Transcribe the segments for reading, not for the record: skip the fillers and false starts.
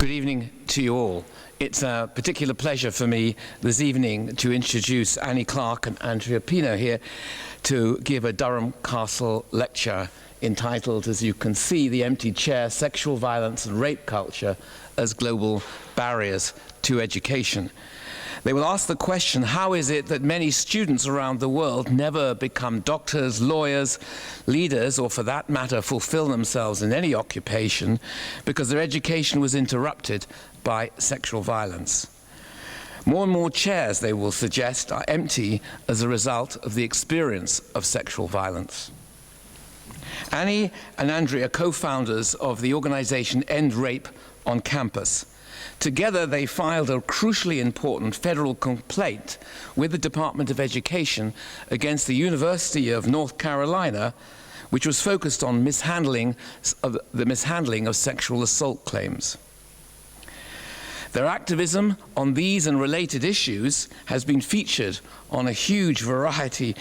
Good evening to you all. It's a particular pleasure for me this evening to introduce Annie Clark and Andrea Pino here to give a Durham Castle lecture entitled, as you can see, The Empty Chair, Sexual Violence and Rape Culture as Global Barriers to Education. They will ask the question, how is it that many students around the world never become doctors, lawyers, leaders, or for that matter, fulfill themselves in any occupation because their education was interrupted by sexual violence? More and more chairs, they will suggest, are empty as a result of the experience of sexual violence. Annie and Andrea are co-founders of the organization End Rape on Campus. Together, they filed a crucially important federal complaint with the Department of Education against the University of North Carolina, which was focused on the mishandling of sexual assault claims. Their activism on these and related issues has been featured on in a huge variety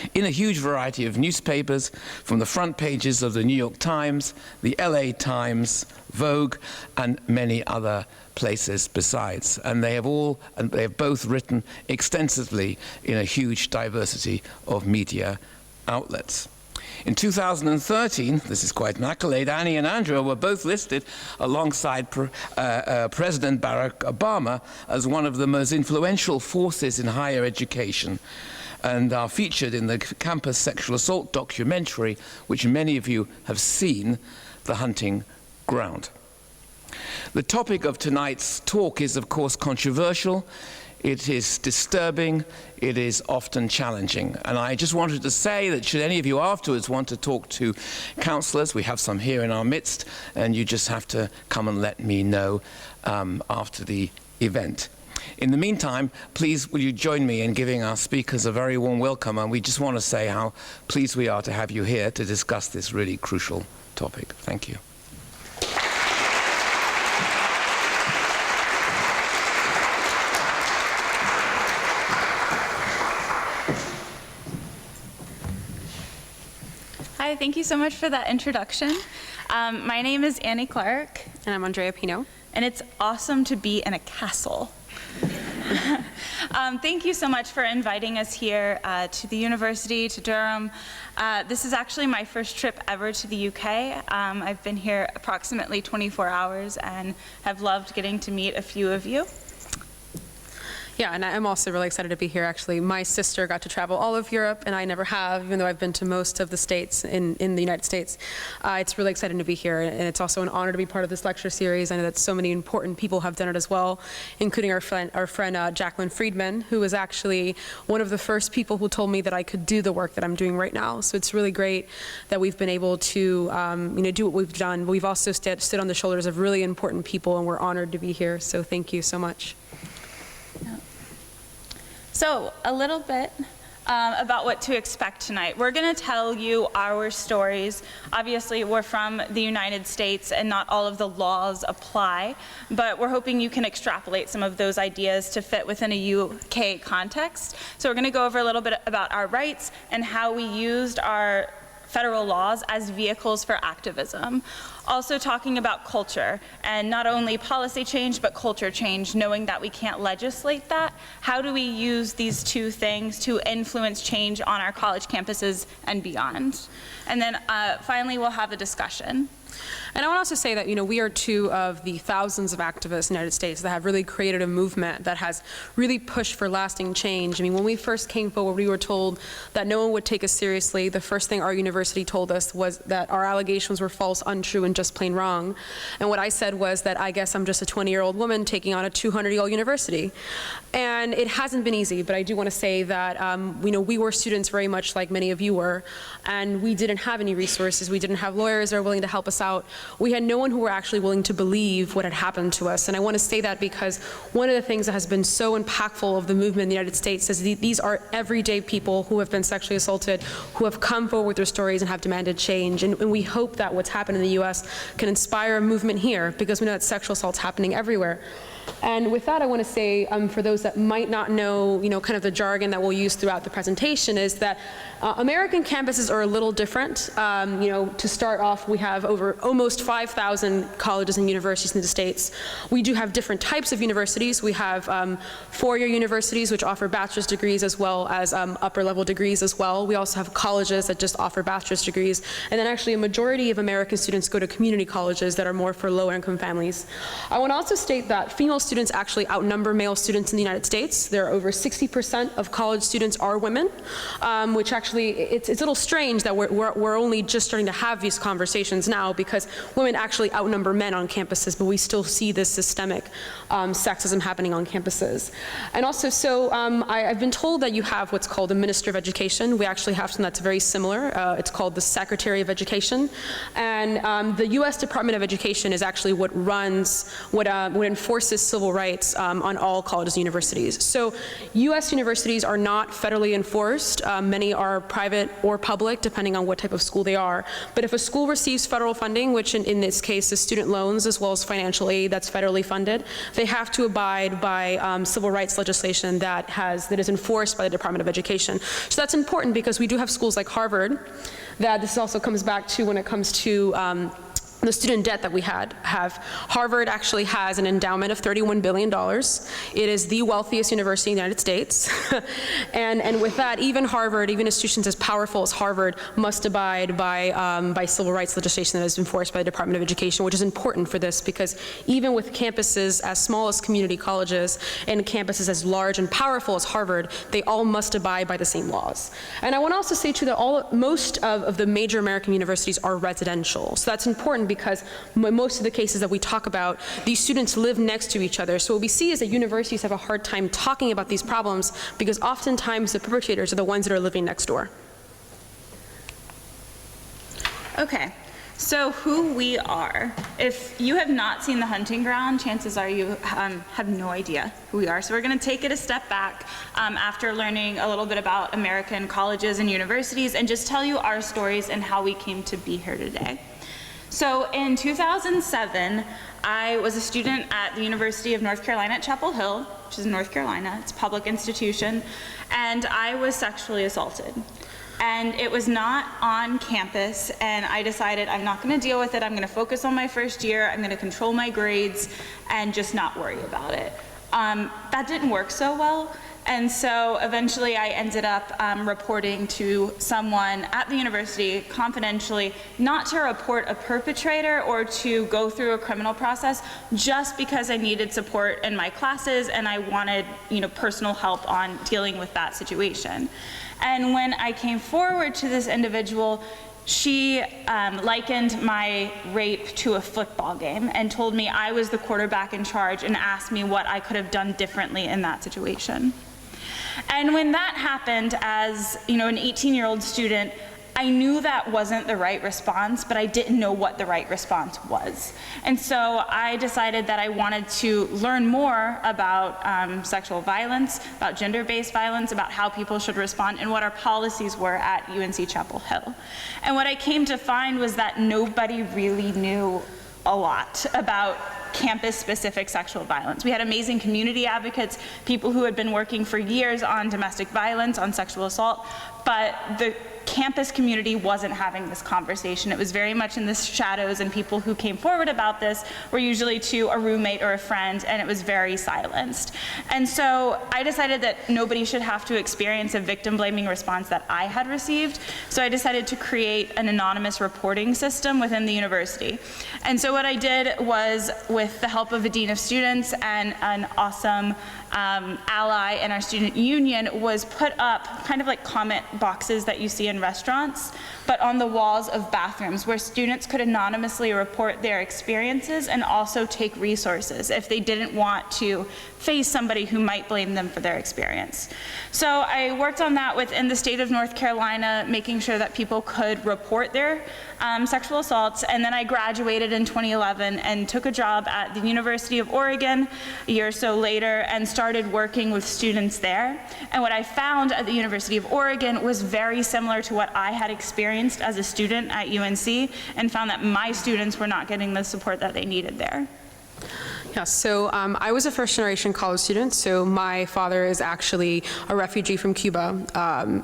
of newspapers, from the front pages of the New York Times, the LA Times, Vogue, and many other places besides. And they have both written extensively in a huge diversity of media outlets. In 2013, this is quite an accolade, Annie and Andrea were both listed alongside President Barack Obama as one of the most influential forces in higher education, and are featured in the campus sexual assault documentary, which many of you have seen, The Hunting Ground. The topic of tonight's talk is, of course, controversial. It is disturbing, it is often challenging. And I just wanted to say that should any of you afterwards want to talk to counselors, we have some here in our midst, and you just have to come and let me know after the event. In the meantime, please will you join me in giving our speakers a very warm welcome, and we just want to say how pleased we are to have you here to discuss this really crucial topic. Thank you. Hi, thank you so much for that introduction. My name is Annie Clark. And I'm Andrea Pino. And it's awesome to be in a castle. Thank you so much for inviting us here to the university, to Durham. This is actually my first trip ever to the UK. I've been here approximately 24 hours and have loved getting to meet a few of you. Yeah, and I'm also really excited to be here, actually. My sister got to travel all of Europe, and I never have, even though I've been to most of the states in the United States. It's really exciting to be here, and it's also an honor to be part of this lecture series. I know that so many important people have done it as well, including our friend Jacqueline Friedman, who was actually one of the first people who told me that I could do the work that I'm doing right now. So it's really great that we've been able to do what we've done. But we've also stood on the shoulders of really important people, and we're honored to be here. So thank you so much. So, a little bit about what to expect tonight. We're going to tell you our stories. Obviously, we're from the United States and not all of the laws apply, but we're hoping you can extrapolate some of those ideas to fit within a UK context. So we're going to go over a little bit about our rights and how we used our federal laws as vehicles for activism. Also talking about culture, and not only policy change, but culture change, knowing that we can't legislate that. How do we use these two things to influence change on our college campuses and beyond? And then finally, we'll have a discussion. And I want to also say that, we are two of the thousands of activists in the United States that have really created a movement that has really pushed for lasting change. I mean, when we first came forward, we were told that no one would take us seriously. The first thing our university told us was that our allegations were false, untrue, and just plain wrong. And what I said was that I guess I'm just a 20-year-old woman taking on a 200-year-old university. And it hasn't been easy, but I do want to say that, we were students very much like many of you were, and we didn't have any resources. We didn't have lawyers that were willing to help us out. We had no one who were actually willing to believe what had happened to us. And I want to say that because one of the things that has been so impactful of the movement in the United States is these are everyday people who have been sexually assaulted, who have come forward with their stories and have demanded change. And we hope that what's happened in the US can inspire a movement here, because we know that sexual assault's happening everywhere. And with that, I want to say, for those that might not know, kind of the jargon that we'll use throughout the presentation, is that American campuses are a little different. To start off, we have over almost 5,000 colleges and universities in the States. We do have different types of universities. We have four-year universities, which offer bachelor's degrees as well as upper-level degrees as well. We also have colleges that just offer bachelor's degrees. And then actually a majority of American students go to community colleges that are more for lower-income families. I want to also state that female students actually outnumber male students in the United States. There are over 60% of college students are women, which actually, it's a little strange that we're only just starting to have these conversations now, because women actually outnumber men on campuses, but we still see this systemic sexism happening on campuses. And also, I've been told that you have what's called a Minister of Education. We actually have something that's very similar. It's called the Secretary of Education. And the US Department of Education is actually what runs, what enforces civil rights on all colleges and universities. So US universities are not federally enforced. Many are private or public, depending on what type of school they are. But if a school receives federal funding, which in this case is student loans as well as financial aid that's federally funded, they have to abide by civil rights legislation that is enforced by the Department of Education. So that's important, because we do have schools like Harvard, that this also comes back to when it comes to the student debt that we have. Harvard actually has an endowment of $31 billion. It is the wealthiest university in the United States. and with that, even Harvard, even institutions as powerful as Harvard, must abide by civil rights legislation that is enforced by the Department of Education, which is important for this, because even with campuses as small as community colleges and campuses as large and powerful as Harvard, they all must abide by the same laws. And I want to also say too that most of the major American universities are residential. So that's important, because most of the cases that we talk about, these students live next to each other. So what we see is that universities have a hard time talking about these problems, because oftentimes the perpetrators are the ones that are living next door. Okay, so who we are. If you have not seen The Hunting Ground, chances are you have no idea who we are. So we're going to take it a step back after learning a little bit about American colleges and universities, and just tell you our stories and how we came to be here today. So in 2007, I was a student at the University of North Carolina at Chapel Hill, which is in North Carolina. It's a public institution, and I was sexually assaulted. And it was not on campus, and I decided I'm not going to deal with it. I'm going to focus on my first year. I'm going to control my grades and just not worry about it. That didn't work so well. And so eventually I ended up reporting to someone at the university confidentially, not to report a perpetrator or to go through a criminal process, just because I needed support in my classes and I wanted, personal help on dealing with that situation. And when I came forward to this individual, she likened my rape to a football game and told me I was the quarterback in charge and asked me what I could have done differently in that situation. And when that happened, as an 18-year-old student, I knew that wasn't the right response, but I didn't know what the right response was. And so I decided that I wanted to learn more about sexual violence, about gender-based violence, about how people should respond, and what our policies were at UNC Chapel Hill. And what I came to find was that nobody really knew a lot about campus-specific sexual violence. We had amazing community advocates, people who had been working for years on domestic violence, on sexual assault, but the campus community wasn't having this conversation. It was very much in the shadows, and people who came forward about this were usually to a roommate or a friend, and it was very silenced. And so I decided that nobody should have to experience a victim-blaming response that I had received, so I decided to create an anonymous reporting system within the university. And so what I did was, with the help of a dean of students and an awesome ally in our student union, was put up kind of like comment boxes that you see in restaurants, but on the walls of bathrooms, where students could anonymously report their experiences and also take resources if they didn't want to face somebody who might blame them for their experience. So I worked on that within the state of North Carolina, making sure that people could report their sexual assaults, and then I graduated in 2011 and took a job at the University of Oregon a year or so later and started working with students there. And what I found at the University of Oregon was very similar to what I had experienced as a student at UNC, and found that my students were not getting the support that they needed there. Yeah, so I was a first-generation college student, so my father is actually a refugee from Cuba,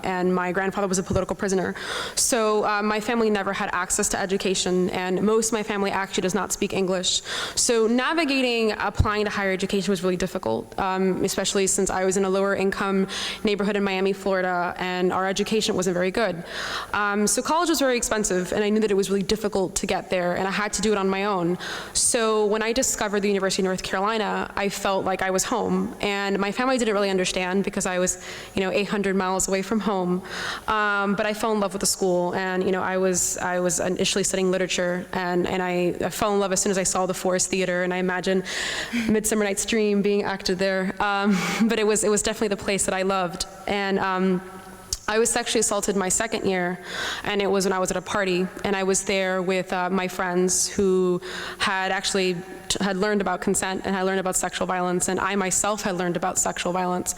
and my grandfather was a political prisoner. So my family never had access to education, and most of my family actually does not speak English. So navigating applying to higher education was really difficult, especially since I was in a lower-income neighborhood in Miami, Florida, and our education wasn't very good. So college was very expensive, and I knew that it was really difficult to get there, and I had to do it on my own. So when I discovered the University of North Carolina, I felt like I was home, and my family didn't really understand because I was, 800 miles away from home. But I fell in love with the school, and I was initially studying literature, and I fell in love as soon as I saw the Forest Theater, and I imagined Midsummer Night's Dream being acted there. But it was definitely the place that I loved, and. I was sexually assaulted my second year, and it was when I was at a party, and I was there with my friends who had learned about consent and had learned about sexual violence, and I myself had learned about sexual violence.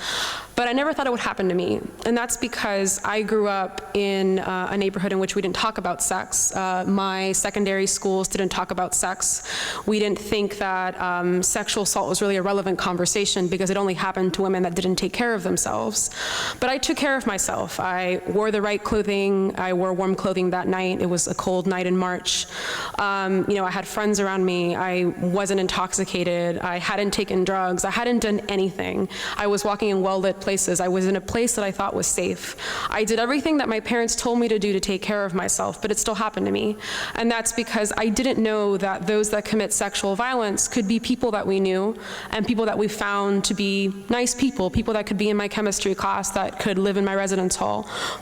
But I never thought it would happen to me, and that's because I grew up in a neighborhood in which we didn't talk about sex. My secondary schools didn't talk about sex. We didn't think that sexual assault was really a relevant conversation because it only happened to women that didn't take care of themselves. But I took care of myself. I wore the right clothing. I wore warm clothing that night. It was a cold night in March. I had friends around me. I wasn't intoxicated. I hadn't taken drugs. I hadn't done anything. I was walking in well-lit places. I was in a place that I thought was safe. I did everything that my parents told me to do to take care of myself, but it still happened to me. And that's because I didn't know that those that commit sexual violence could be people that we knew and people that we found to be nice people that could be in my chemistry class, that could live in my residence hall.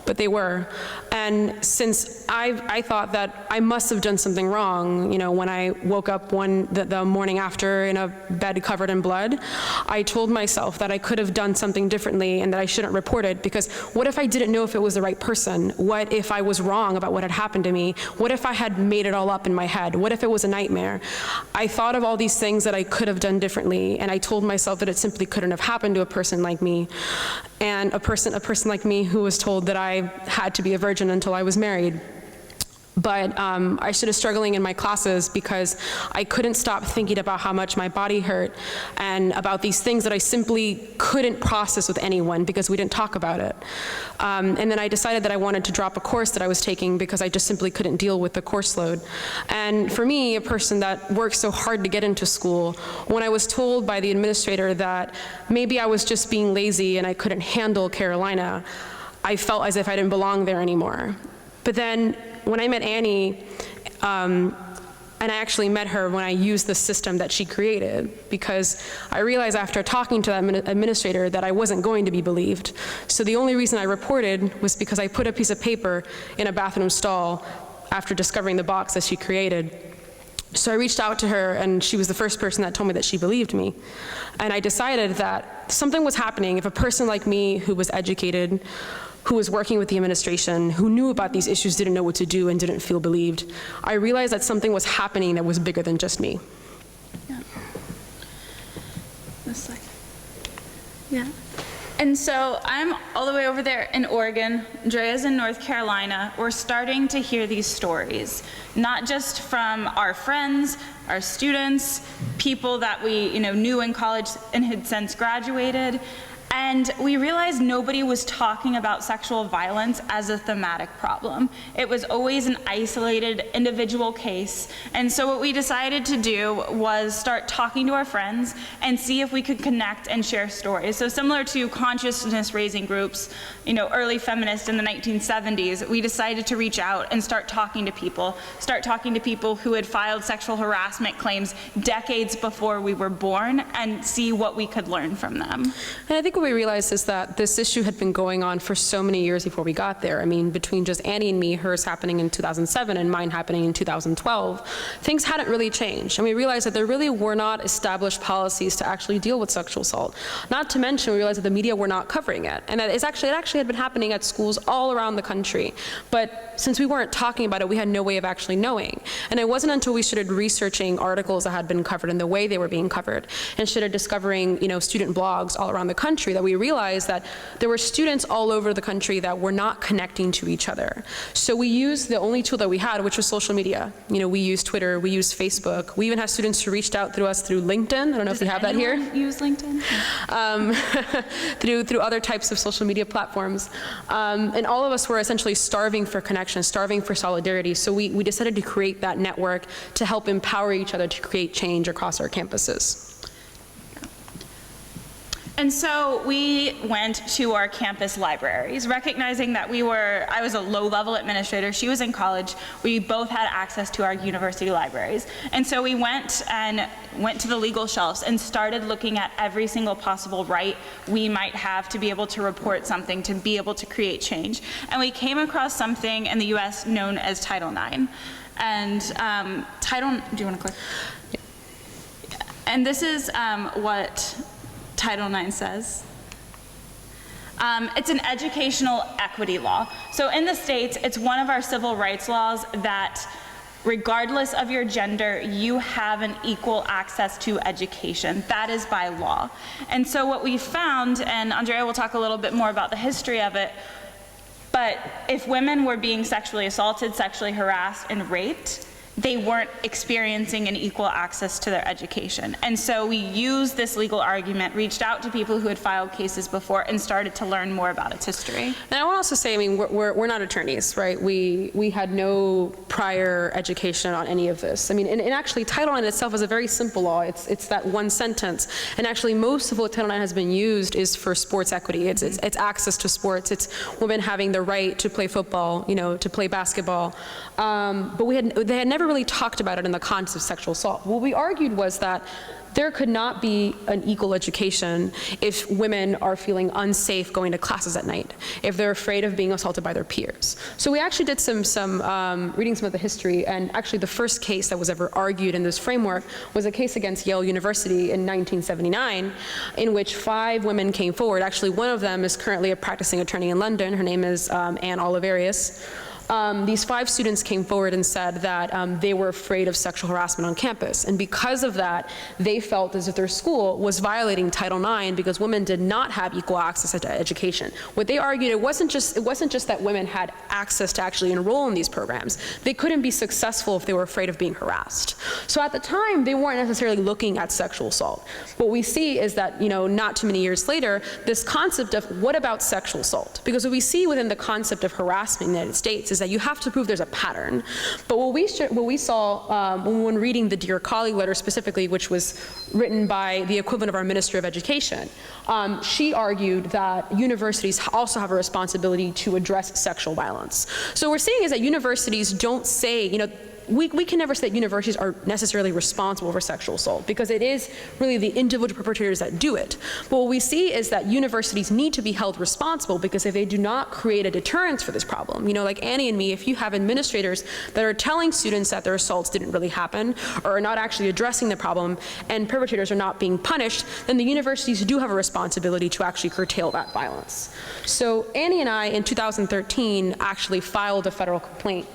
But they were. And since I thought that I must have done something wrong, when I woke up the morning after in a bed covered in blood, I told myself that I could have done something differently and that I shouldn't report it, because what if I didn't know if it was the right person? What if I was wrong about what had happened to me? What if I had made it all up in my head? What if it was a nightmare? I thought of all these things that I could have done differently, and I told myself that it simply couldn't have happened to a person like me, and a person like me who was told that I had to be a virgin until I was married. But I started struggling in my classes because I couldn't stop thinking about how much my body hurt and about these things that I simply couldn't process with anyone because we didn't talk about it. And then I decided that I wanted to drop a course that I was taking because I just simply couldn't deal with the course load. And for me, a person that worked so hard to get into school, when I was told by the administrator that maybe I was just being lazy and I couldn't handle Carolina, I felt as if I didn't belong there anymore. But then when I met Annie, and I actually met her when I used the system that she created, because I realized after talking to that administrator that I wasn't going to be believed. So the only reason I reported was because I put a piece of paper in a bathroom stall after discovering the box that she created. So I reached out to her, and she was the first person that told me that she believed me. And I decided that something was happening if a person like me who was educated, who was working with the administration, who knew about these issues, didn't know what to do and didn't feel believed. I realized that something was happening that was bigger than just me. Yeah. This second. Yeah. And so I'm all the way over there in Oregon, Andrea's in North Carolina. We're starting to hear these stories, not just from our friends, our students, people that we knew in college and had since graduated. And we realized nobody was talking about sexual violence as a thematic problem. It was always an isolated individual case. And so what we decided to do was start talking to our friends and see if we could connect and share stories. So similar to consciousness raising groups, early feminists in the 1970s, we decided to reach out and start talking to people who had filed sexual harassment claims decades before we were born, and see what we could learn from them. And I think what we realized is that this issue had been going on for so many years before we got there. I mean, between just Annie and me, hers happening in 2007 and mine happening in 2012, things hadn't really changed. And we realized that there really were not established policies to actually deal with sexual assault. Not to mention, we realized that the media were not covering it. And that it actually had been happening at schools all around the country. But since we weren't talking about it, we had no way of actually knowing. And it wasn't until we started researching articles that had been covered and the way they were being covered, and started discovering, student blogs all around the country, that we realized that there were students all over the country that were not connecting to each other. So we used the only tool that we had, which was social media. You know, we used Twitter, we used Facebook. We even had students who reached out through us through LinkedIn. I don't know if we have that here. Use LinkedIn? Through other types of social media platforms. And all of us were essentially starving for connection, starving for solidarity. So we decided to create that network to help empower each other to create change across our campuses. And so we went to our campus libraries, recognizing that I was a low-level administrator, she was in college, we both had access to our university libraries. And so we went to the legal shelves and started looking at every single possible right we might have to be able to report something, to be able to create change. And we came across something in the US known as Title IX. And do you want to click? And this is what Title IX says. It's an educational equity law. So in the States, it's one of our civil rights laws that regardless of your gender, you have an equal access to education. That is by law. And so what we found, and Andrea will talk a little bit more about the history of it, but if women were being sexually assaulted, sexually harassed, and raped, they weren't experiencing an equal access to their education. And so we used this legal argument, reached out to people who had filed cases before, and started to learn more about its history. And I want to also say, I mean, we're not attorneys, right? We had no prior education on any of this. I mean, and actually Title IX itself is a very simple law. It's that one sentence. And actually most of what Title IX has been used is for sports equity. It's access to sports. It's women having the right to play football, you know, to play basketball. But they had never really talked about it in the context of sexual assault. What we argued was that there could not be an equal education if women are feeling unsafe going to classes at night, if they're afraid of being assaulted by their peers. So we actually did some reading some of the history, and actually the first case that was ever argued in this framework was a case against Yale University in 1979, in which 5 women came forward. Actually, one of them is currently a practicing attorney in London. Her name is Anne Oliverius. These 5 students came forward and said that they were afraid of sexual harassment on campus. And because of that, they felt as if their school was violating Title IX because women did not have equal access to education. What they argued, it wasn't just that women had access to actually enroll in these programs. They couldn't be successful if they were afraid of being harassed. So at the time, they weren't necessarily looking at sexual assault. What we see is that, you know, not too many years later, this concept of what about sexual assault? Because what we see within the concept of harassment in the United States is that you have to prove there's a pattern. But what we saw when reading the Dear Colleague letter specifically, which was written by the equivalent of our Minister of Education, she argued that universities also have a responsibility to address sexual violence. So what we're seeing is that universities don't say, you know, we can never say that universities are necessarily responsible for sexual assault because it is really the individual perpetrators that do it. But what we see is that universities need to be held responsible because if they do not create a deterrence for this problem, you know, like Annie and me, if you have administrators that are telling students that their assaults didn't really happen or are not actually addressing the problem and perpetrators are not being punished, then the universities do have a responsibility to actually curtail that violence. So Annie and I in 2013 actually filed a federal complaint.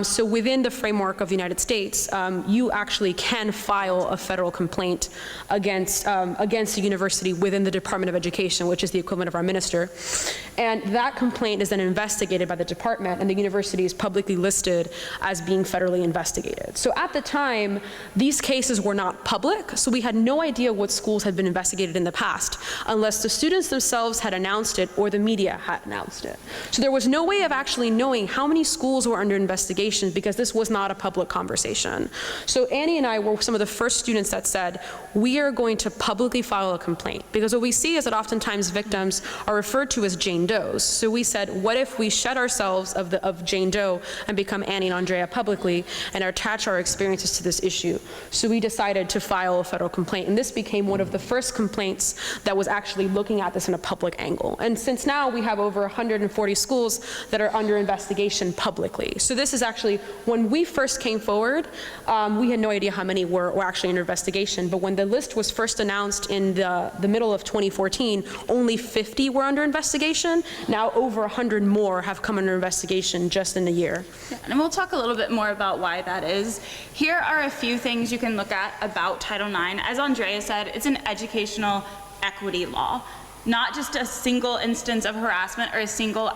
So within the framework of the United States, you actually can file a federal complaint against a university within the Department of Education, which is the equivalent of our minister. And that complaint is then investigated by the department, and the university is publicly listed as being federally investigated. So at the time, these cases were not public, so we had no idea what schools had been investigated in the past, unless the students themselves had announced it or the media had announced it. So there was no way of actually knowing how many schools were under investigation because this was not a public conversation. So Annie and I were some of the first students that said, we are going to publicly file a complaint. Because what we see is that oftentimes victims are referred to as Jane Does. So we said, what if we shed ourselves of Jane Doe and become Annie and Andrea publicly and attach our experiences to this issue? So we decided to file a federal complaint. And this became one of the first complaints that was actually looking at this in a public angle. And since now we have over 140 schools that are under investigation publicly. So this is actually, when we first came forward, we had no idea how many were actually under investigation, but when the list was first announced in the middle of 2014, only 50 were under investigation. Now over 100 more have come under investigation just in a year. Yeah, and we'll talk a little bit more about why that is. Here are a few things you can look at about Title IX. As Andrea said, it's an educational equity law. not just a single instance of harassment or a single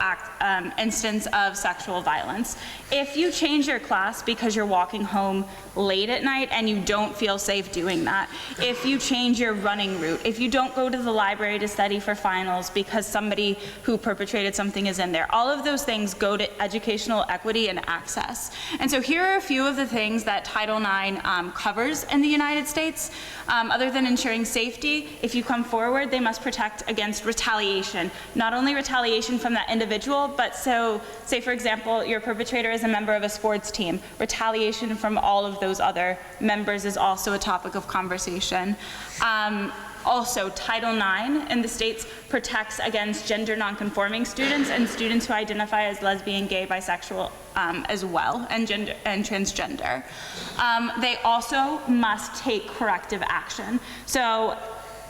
instance of sexual violence. If you change your class because you're walking home late at night and you don't feel safe doing that, if you change your running route, if you don't go to the library to study for finals because somebody who perpetrated something is in there, all of those things go to educational equity and access. And so here are a few of the things that Title IX covers in the United States. Other than ensuring safety, if you come forward, they must protect against retaliation. Not only retaliation from that individual, but so, say for example, your perpetrator is a member of a sports team. Retaliation from all of those other members is also a topic of conversation. Also, Title IX in the states protects against gender nonconforming students and students who identify as lesbian, gay, bisexual as well, and transgender. They also must take corrective action. So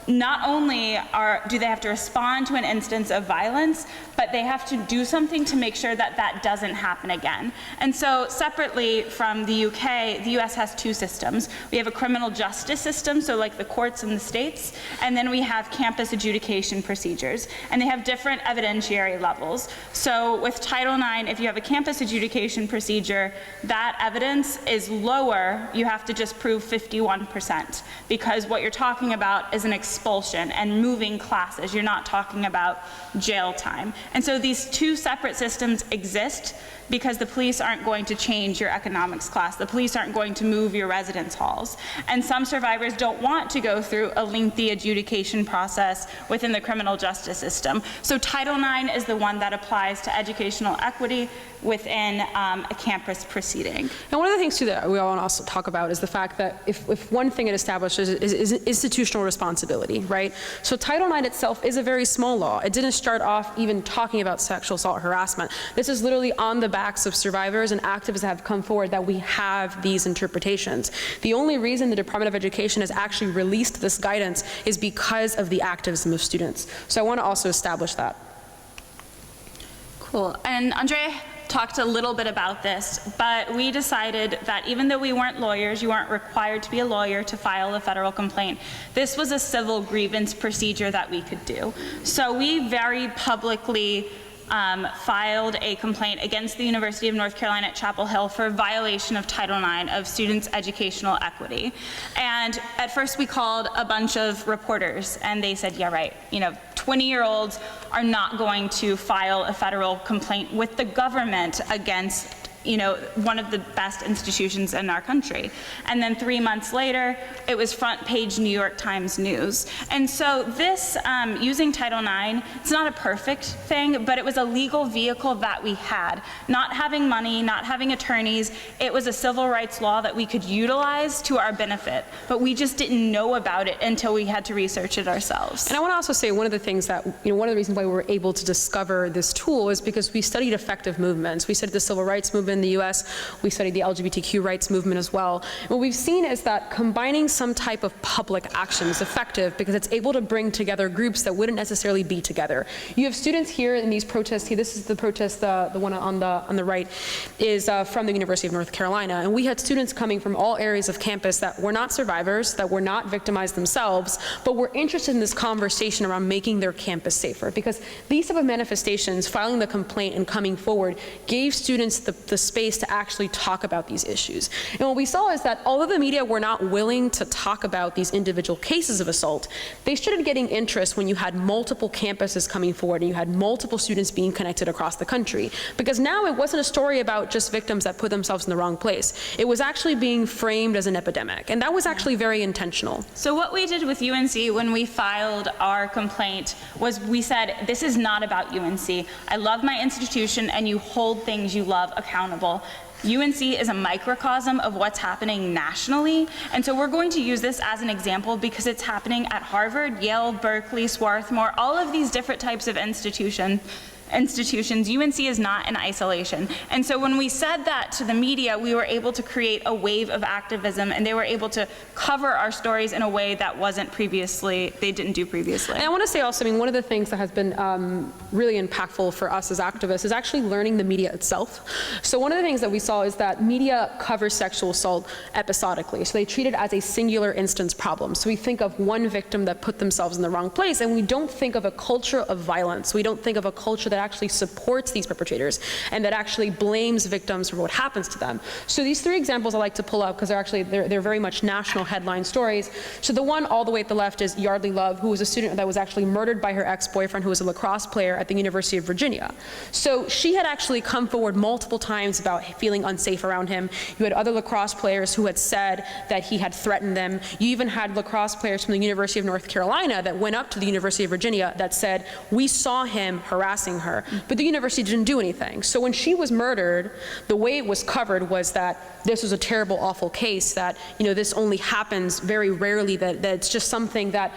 not only do they have to respond to an instance of violence, but they have to do something to make sure that that doesn't happen again. And so separately from the UK, the US has two systems. We have a criminal justice system, so like the courts in the states, and then we have campus adjudication procedures, and they have different evidentiary levels. So with Title IX, if you have a campus adjudication procedure, that evidence is lower. You have to just prove 51%, because what you're talking about is an expulsion and moving classes. You're not talking about jail time. And so these two separate systems exist because the police aren't going to change your economics class. The police aren't going to move your residence halls. And some survivors don't want to go through a lengthy adjudication process within the criminal justice system. So Title IX is the one that applies to educational equity within a campus proceeding. And one of the things too that we all want to also talk about is the fact that if one thing it establishes is institutional responsibility, right? So Title IX itself is a very small law. It didn't start off even talking about sexual assault harassment. This is literally on the backs of survivors and activists that have come forward that we have these interpretations. The only reason the Department of Education has actually released this guidance is because of the activism of students. So I want to also establish that. Cool. And Andrea talked a little bit about this, but we decided that even though we weren't lawyers, you weren't required to be a lawyer to file a federal complaint, this was a civil grievance procedure that we could do. So we very publicly filed a complaint against the University of North Carolina at Chapel Hill for violation of Title IX of students' educational equity. And at first we called a bunch of reporters and they said, yeah, right, 20-year-olds are not going to file a federal complaint with the government against one of the best institutions in our country. And then 3 months later, it was front page New York Times news. And so this, using Title IX, it's not a perfect thing, but it was a legal vehicle that we had. Not having money, not having attorneys, it was a civil rights law that we could utilize to our benefit, but we just didn't know about it until we had to research it ourselves. And I want to also say one of the things that, one of the reasons why we were able to discover this tool is because we studied effective movements. We studied the civil rights movement in the US, we studied the LGBTQ rights movement as well. And what we've seen is that combining some type of public action is effective because it's able to bring together groups that wouldn't necessarily be together. You have students here in these protests here. This is the protest, the one on the right is from the University of North Carolina. And we had students coming from all areas of campus that were not survivors, that were not victimized themselves, but were interested in this conversation around making their campus safer. Because these type of manifestations, filing the complaint and coming forward, gave students the space to actually talk about these issues. And what we saw is that although the media were not willing to talk about these individual cases of assault, they started getting interest when you had multiple campuses coming forward and you had multiple students being connected across the country. Because now it wasn't a story about just victims that put themselves in the wrong place. It was actually being framed as an epidemic. And that was actually very intentional. So what we did with UNC when we filed our complaint was we said, this is not about UNC. I love my institution and you hold things you love accountable. UNC is a microcosm of what's happening nationally, and so we're going to use this as an example because it's happening at Harvard, Yale, Berkeley, Swarthmore, all of these different types of institutions institutions, UNC is not in isolation. And so when we said that to the media, we were able to create a wave of activism, and they were able to cover our stories in a way that they didn't do previously. And I want to say also, I mean, one of the things that has been really impactful for us as activists is actually learning the media itself. So one of the things that we saw is that media covers sexual assault episodically. So they treat it as a singular instance problem. So we think of one victim that put themselves in the wrong place, and we don't think of a culture of violence. We don't think of a culture that actually supports these perpetrators and that actually blames victims for what happens to them. So these three examples I like to pull out because they're very much national headline stories. So the one all the way at the left is Yardley Love, who was a student that was actually murdered by her ex-boyfriend, who was a lacrosse player at the University of Virginia. So she had actually come forward multiple times about feeling unsafe around him. You had other lacrosse players who had said that he had threatened them. You even had lacrosse players from the University of North Carolina that went up to the University of Virginia that said, we saw him harassing her. But the university didn't do anything. So when she was murdered, the way it was covered was that this was a terrible, awful case, that, this only happens very rarely, that it's just something that,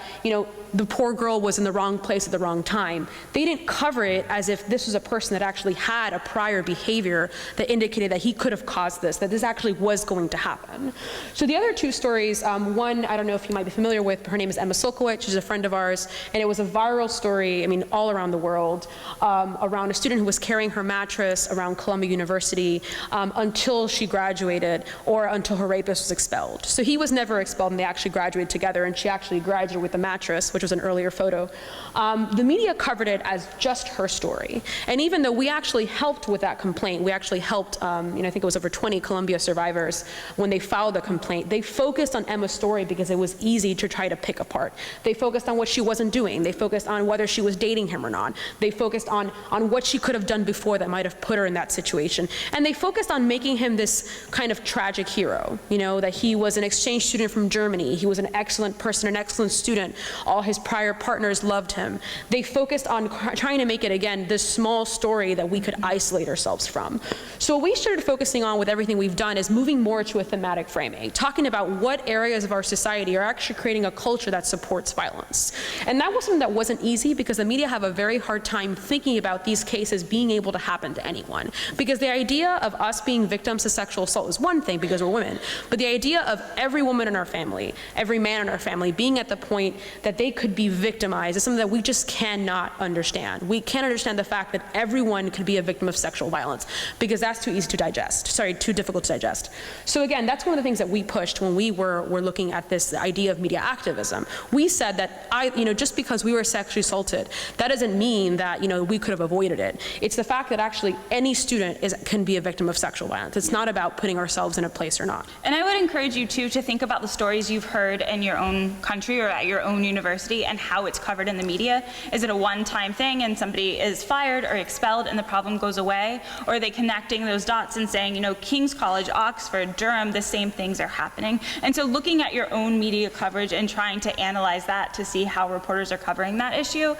the poor girl was in the wrong place at the wrong time. They didn't cover it as if this was a person that actually had a prior behavior that indicated that he could have caused this, that this actually was going to happen. So the other two stories, one, I don't know if you might be familiar with, her name is Emma Sulkowicz, she's a friend of ours, and it was a viral story, all around the world, around a student who was carrying her mattress around Columbia University until she graduated or until her rapist was expelled. So he was never expelled, and they actually graduated together, and she actually graduated with the mattress, which was an earlier photo. The media covered it as just her story. And even though we actually helped with that complaint, we actually helped, I think it was over 20 Columbia survivors when they filed the complaint, they focused on Emma's story because it was easy to try to pick apart. They focused on what she wasn't doing. They focused on whether she was dating him or not. They focused on what she could have done before that might have put her in that situation. And they focused on making him this kind of tragic hero, that he was an exchange student from Germany. He was an excellent person, an excellent student. All his prior partners loved him. They focused on trying to make it, again, this small story that we could isolate ourselves from. So what we started focusing on with everything we've done is moving more to a thematic framing, talking about what areas of our society are actually creating a culture that supports violence. And that was something that wasn't easy because the media have a very hard time thinking about these cases being able to happen to anyone. Because the idea of us being victims of sexual assault is one thing because we're women, but the idea of every woman in our family, every man in our family being at the point that they could be victimized is something that we just cannot understand. We can't understand the fact that everyone could be a victim of sexual violence because that's too easy to digest. Sorry, too difficult to digest. So again, that's one of the things that we pushed when we were looking at this idea of media activism. We said that just because we were sexually assaulted, that doesn't mean that we could have avoided it. It's the fact that actually any student can be a victim of sexual violence. It's not about putting ourselves in a place or not. And I would encourage you too to think about the stories you've heard in your own country or at your own university and how it's covered in the media. Is it a one-time thing and somebody is fired or expelled and the problem goes away? Or are they connecting those dots and saying, King's College, Oxford, Durham, the same things are happening? And so looking at your own media coverage and trying to analyze that to see how reporters are covering that issue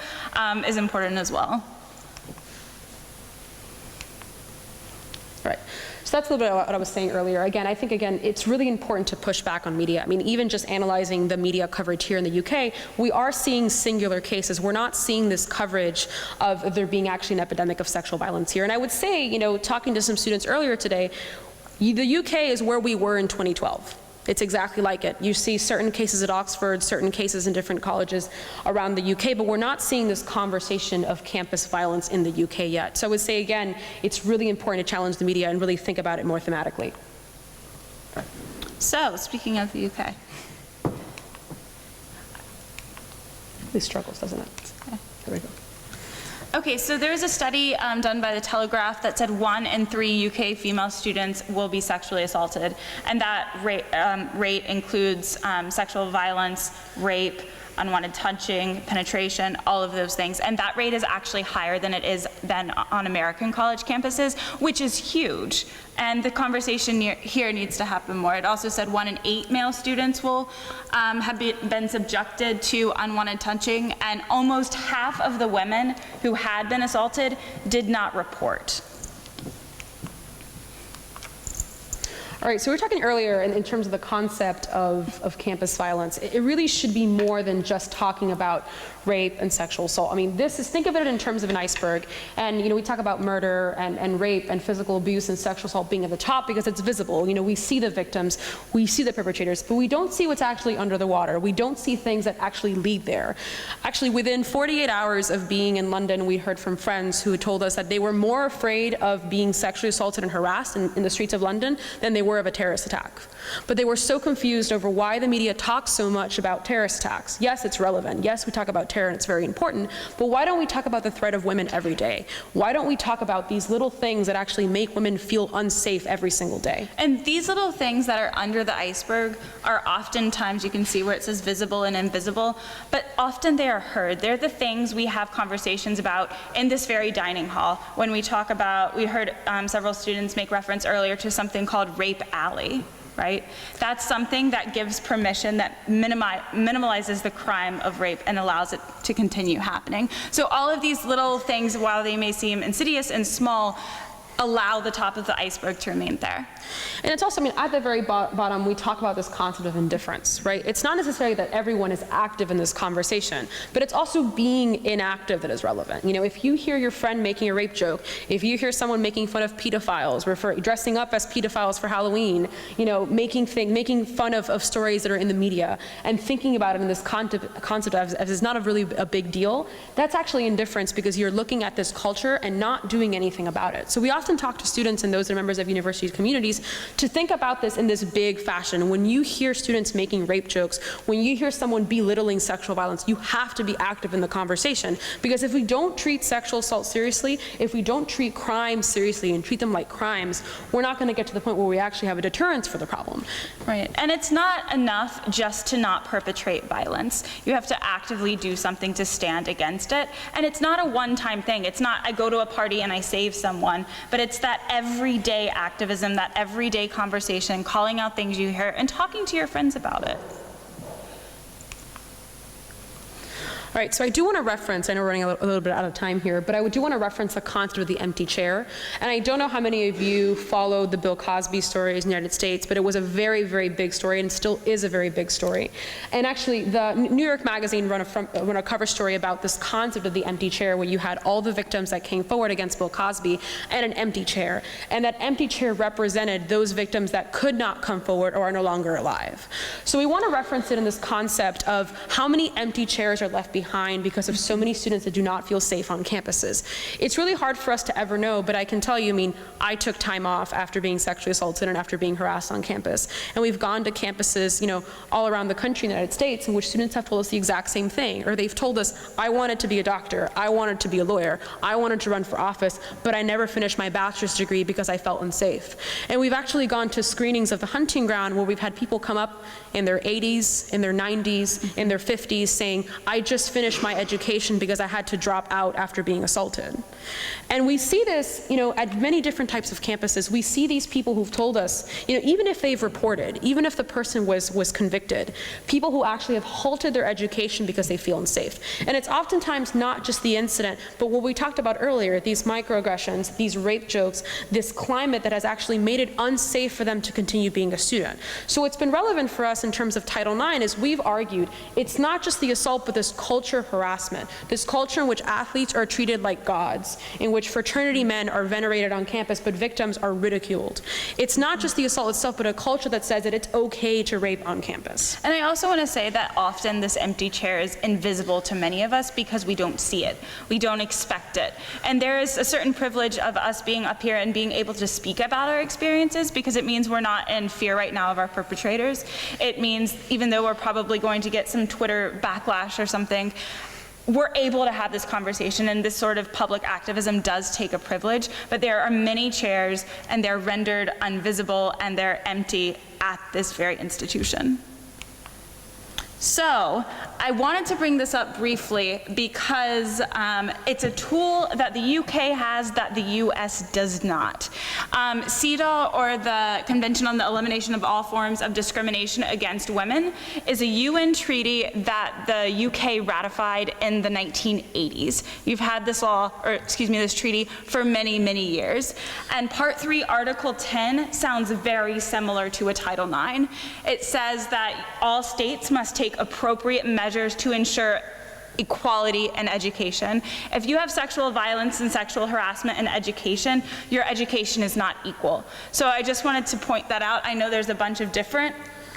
is important as well. Right. So that's a little bit of what I was saying earlier. Again, I think, it's really important to push back on media. Even just analyzing the media coverage here in the UK, we are seeing singular cases. We're not seeing this coverage of there being actually an epidemic of sexual violence here. And I would say, talking to some students earlier today, the UK is where we were in 2012. It's exactly like it. You see certain cases at Oxford, certain cases in different colleges around the UK, but we're not seeing this conversation of campus violence in the UK yet. So I would say, again, it's really important to challenge the media and really think about it more thematically. So, speaking of the UK. It struggles, doesn't it? Okay. There we go. Okay, so there was a study done by the Telegraph that said 1 in 3 UK female students will be sexually assaulted, and that rate includes sexual violence, rape, unwanted touching, penetration, all of those things. And that rate is actually higher than it is on American college campuses, which is huge. And the conversation here needs to happen more. It also said 1 in 8 male students will have been subjected to unwanted touching, and almost half of the women who had been assaulted did not report. All All right, so we were talking earlier in terms of the concept of campus violence. It really should be more than just talking about rape and sexual assault. I mean, think of it in terms of an iceberg. And, we talk about murder and rape and physical abuse and sexual assault being at the top because it's visible. We see the victims, we see the perpetrators, but we don't see what's actually under the water. We don't see things that actually lead there. Actually, within 48 hours of being in London, we heard from friends who told us that they were more afraid of being sexually assaulted and harassed in the streets of London than they were of a terrorist attack. But they were so confused over why the media talks so much about terrorist attacks. Yes, it's relevant. Yes, we talk about terror and it's very important, but why don't we talk about the threat of women every day? Why don't we talk about these little things that actually make women feel unsafe every single day? And these little things that are under the iceberg are oftentimes, you can see where it says visible and invisible, but often they are heard. They're the things we have conversations about in this very dining hall. When we talk about, we heard several students make reference earlier to something called Rape Alley. Right? That's something that gives permission, that minimalizes the crime of rape and allows it to continue happening. So all of these little things, while they may seem insidious and small, allow the top of the iceberg to remain there. And it's also, at the very bottom, we talk about this concept of indifference, right? It's not necessarily that everyone is active in this conversation, but it's also being inactive that is relevant. If you hear your friend making a rape joke, if you hear someone making fun of pedophiles, dressing up as pedophiles for Halloween, making fun of stories that are in the media, and thinking about it in this concept as it's not really a big deal, that's actually indifference because you're looking at this culture and not doing anything about it. So we often talk to students and those that are members of university communities to think about this in this big fashion. When you hear students making rape jokes, when you hear someone belittling sexual violence, you have to be active in the conversation, because if we don't treat sexual assault seriously, if we don't treat crimes seriously and treat them like crimes, we're not going to get to the point where we actually have a deterrence for the problem. Right, and it's not enough just to not perpetrate violence. You have to actively do something to stand against it, and it's not a one-time thing. It's not I go to a party and I save someone, but it's that everyday activism, that everyday conversation, calling out things you hear and talking to your friends about it. All right, so I do want to reference, I know we're running a little bit out of time here, but I do want to reference the concept of the empty chair. And I don't know how many of you followed the Bill Cosby stories in the United States, but it was a very, very big story and still is a very big story. And actually, the New York Magazine run a cover story about this concept of the empty chair, where you had all the victims that came forward against Bill Cosby and an empty chair. And that empty chair represented those victims that could not come forward or are no longer alive. So we want to reference it in this concept of how many empty chairs are left behind because of so many students that do not feel safe on campuses. It's really hard for us to ever know, but I can tell you, I took time off after being sexually assaulted and after being harassed on campus. And we've gone to campuses, all around the country in the United States in which students have told us the exact same thing. Or they've told us, I wanted to be a doctor, I wanted to be a lawyer, I wanted to run for office, but I never finished my bachelor's degree because I felt unsafe. And we've actually gone to screenings of the hunting ground where we've had people come up in their 80s, in their 90s, in their 50s saying, I just finished my education because I had to drop out after being assaulted. And we see this, at many different types of campuses. We see these people who've told us, even if they've reported, even if the person was convicted, people who actually have halted their education because they feel unsafe. And it's oftentimes not just the incident, but what we talked about earlier, these microaggressions, these rape jokes, this climate that has actually made it unsafe for them to continue being a student. So what's been relevant for us in terms of Title IX is we've argued it's not just the assault, but this culture of harassment, this culture in which athletes are treated like gods, in which fraternity men are venerated on campus, but victims are ridiculed. It's not just the assault itself, but a culture that says that it's okay to rape on campus. And I also want to say that often this empty chair is invisible to many of us because we don't see it. We don't expect it. And there is a certain privilege of us being up here and being able to speak about our experiences, because it means we're not in fear right now of our perpetrators. It means even though we're probably going to get some Twitter backlash or something, we're able to have this conversation, and this sort of public activism does take a privilege, but there are many chairs and they're rendered invisible and they're empty at this very institution. So I wanted to bring this up briefly because it's a tool that the UK has that the US does not. CEDAW, or the Convention on the Elimination of All Forms of Discrimination Against Women, is a UN treaty that the UK ratified in the 1980s. You've had this law, or excuse me, this treaty for many, many years. And Part 3, Article 10 sounds very similar to a Title IX. It says that all states must take appropriate measures to ensure equality in education. If you have sexual violence and sexual harassment in education, your education is not equal. So I just wanted to point that out. I know there's a bunch of different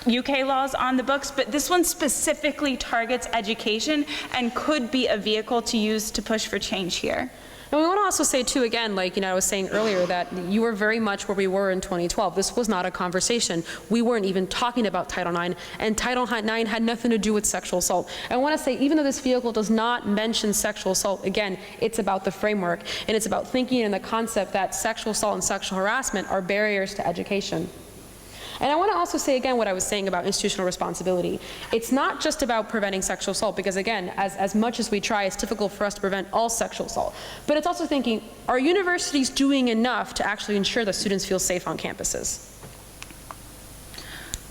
UK laws on the books, but this one specifically targets education and could be a vehicle to use to push for change here. And we want to also say, too, again, like, I was saying earlier, that you were very much where we were in 2012. This was not a conversation. We weren't even talking about Title IX, and Title IX had nothing to do with sexual assault. I want to say, even though this vehicle does not mention sexual assault, again, it's about the framework, and it's about thinking in the concept that sexual assault and sexual harassment are barriers to education. And I want to also say again what I was saying about institutional responsibility. It's not just about preventing sexual assault, because again, as much as we try, it's difficult for us to prevent all sexual assault. But it's also thinking, are universities doing enough to actually ensure that students feel safe on campuses?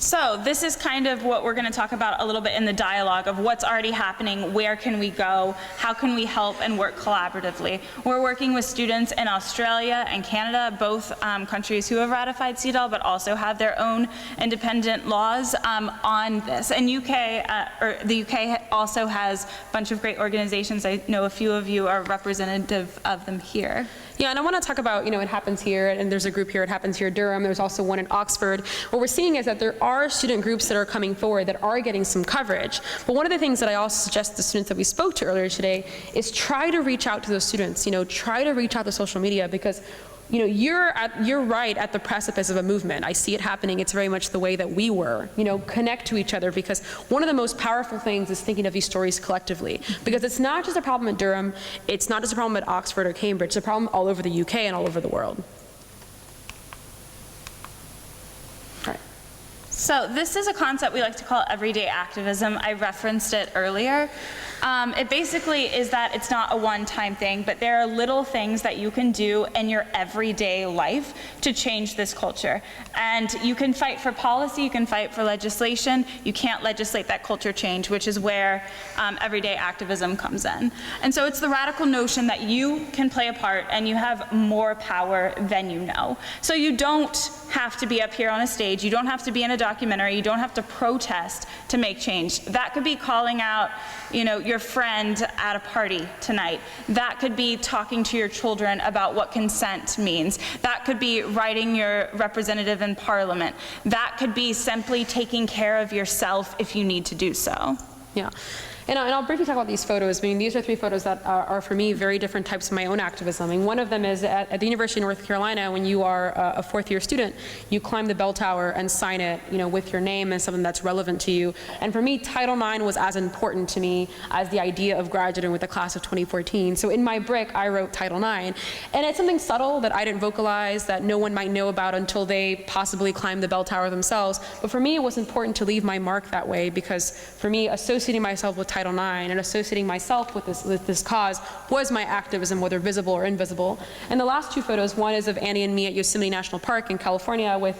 So this is kind of what we're going to talk about a little bit in the dialogue of what's already happening, where can we go, how can we help and work collaboratively. We're working with students in Australia and Canada, both countries who have ratified CEDAW but also have their own independent laws on this. And the UK also has a bunch of great organizations. I know a few of you are representative of them here. Yeah, and I want to talk about, it happens here, and there's a group here, it happens here at Durham, there's also one in Oxford. What we're seeing is that there are student groups that are coming forward that are getting some coverage. But one of the things that I also suggest to the students that we spoke to earlier today is try to reach out to those students, try to reach out to social media, because you're right at the precipice of a movement. I see it happening. It's very much the way that we were. Connect to each other, because one of the most powerful things is thinking of these stories collectively. Because it's not just a problem at Durham, it's not just a problem at Oxford or Cambridge, it's a problem all over the UK and all over the world. All right. So this is a concept we like to call everyday activism. I referenced it earlier. It basically is that it's not a one-time thing, but there are little things that you can do in your everyday life to change this culture. And you can fight for policy, you can fight for legislation, you can't legislate that culture change, which is where everyday activism comes in. And so it's the radical notion that you can play a part and you have more power than you know. So you don't have to be up here on a stage, you don't have to be in a documentary, you don't have to protest to make change. That could be calling out, your friend at a party tonight. That could be talking to your children about what consent means. That could be writing your representative in Parliament. That could be simply taking care of yourself if you need to do so. Yeah. And I'll briefly talk about these photos. These are 3 photos that are for me, very different types of my own activism. One of them is at the University of North Carolina, when you are a 4th-year student, you climb the bell tower and sign it, with your name and something that's relevant to you. And for me, Title IX was as important to me as the idea of graduating with the class of 2014. So in my brick, I wrote Title IX. And it's something subtle that I didn't vocalize, that no one might know about until they possibly climb the bell tower themselves. But for me, it was important to leave my mark that way, because for me, associating myself with Title IX and associating myself with this cause was my activism, whether visible or invisible. And the last 2 photos, one is of Annie and me at Yosemite National Park in California with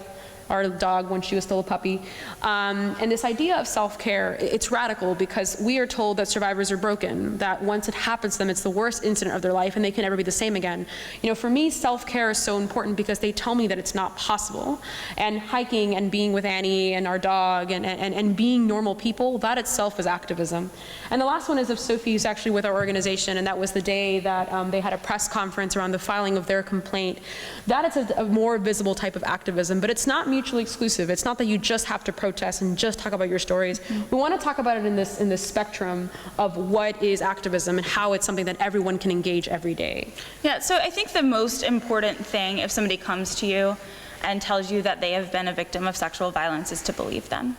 our dog when she was still a puppy. And this idea of self-care, it's radical, because we are told that survivors are broken, that once it happens to them, it's the worst incident of their life and they can never be the same again. For me, self-care is so important because they tell me that it's not possible. And hiking and being with Annie and our dog and being normal people, that itself is activism. And the last one is of Sophie's, actually with our organization, and that was the day that they had a press conference around the filing of their complaint. That is a more visible type of activism, but it's not mutually exclusive. It's not that you just have to protest and just talk about your stories. We want to talk about it in this spectrum of what is activism and how it's something that everyone can engage every day. Yeah, so I think the most important thing if somebody comes to you and tells you that they have been a victim of sexual violence is to believe them.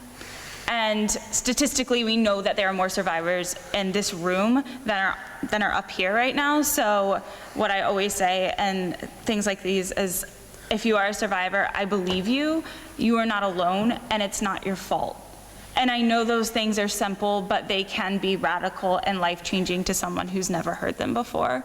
And statistically, we know that there are more survivors in this room than are up here right now. So what I always say, and things like these, is if you are a survivor, I believe you. You are not alone, and it's not your fault. And I know those things are simple, but they can be radical and life-changing to someone who's never heard them before.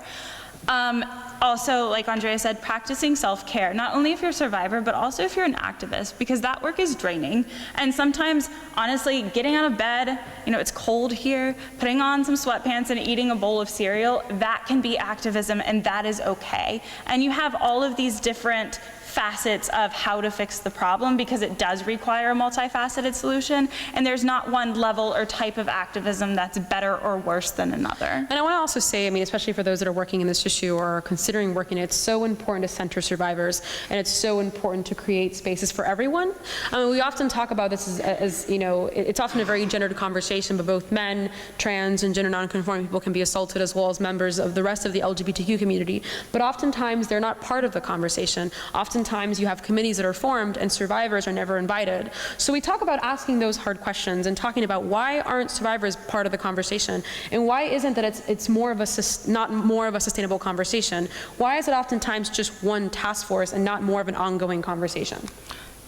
Also, like Andrea said, practicing self-care, not only if you're a survivor, but also if you're an activist, because that work is draining. And sometimes, honestly, getting out of bed, it's cold here, putting on some sweatpants and eating a bowl of cereal, that can be activism, and that is okay. And you have all of these different facets of how to fix the problem, because it does require a multifaceted solution, and there's not one level or type of activism that's better or worse than another. And I want to also say, especially for those that are working in this issue or are considering working, it's so important to center survivors, and it's so important to create spaces for everyone. We often talk about this as it's often a very gendered conversation, but both men, trans, and gender nonconforming people can be assaulted, as well as members of the rest of the LGBTQ community. But oftentimes, they're not part of the conversation. Oftentimes you have committees that are formed and survivors are never invited. So we talk about asking those hard questions and talking about why aren't survivors part of the conversation, and why isn't that it's more of not more of a sustainable conversation? Why is it oftentimes just one task force and not more of an ongoing conversation?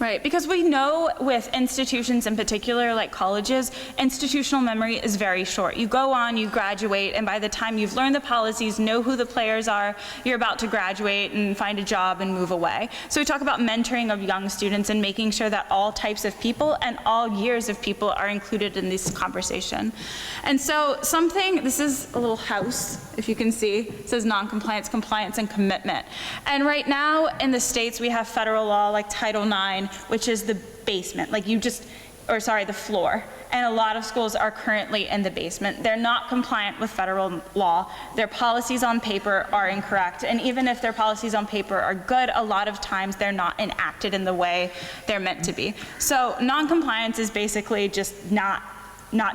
Right, because we know with institutions in particular, like colleges, institutional memory is very short. You go on, you graduate, and by the time you've learned the policies, know who the players are, you're about to graduate and find a job and move away. So we talk about mentoring of young students and making sure that all types of people and all years of people are included in this conversation. And so this is a little house, if you can see, it says non-compliance, compliance, and commitment. And right now in the states, we have federal law like Title IX, which is the basement, the floor. And a lot of schools are currently in the basement. They're not compliant with federal law. Their policies on paper are incorrect. And even if their policies on paper are good, a lot of times they're not enacted in the way they're meant to be. So non-compliance is basically just not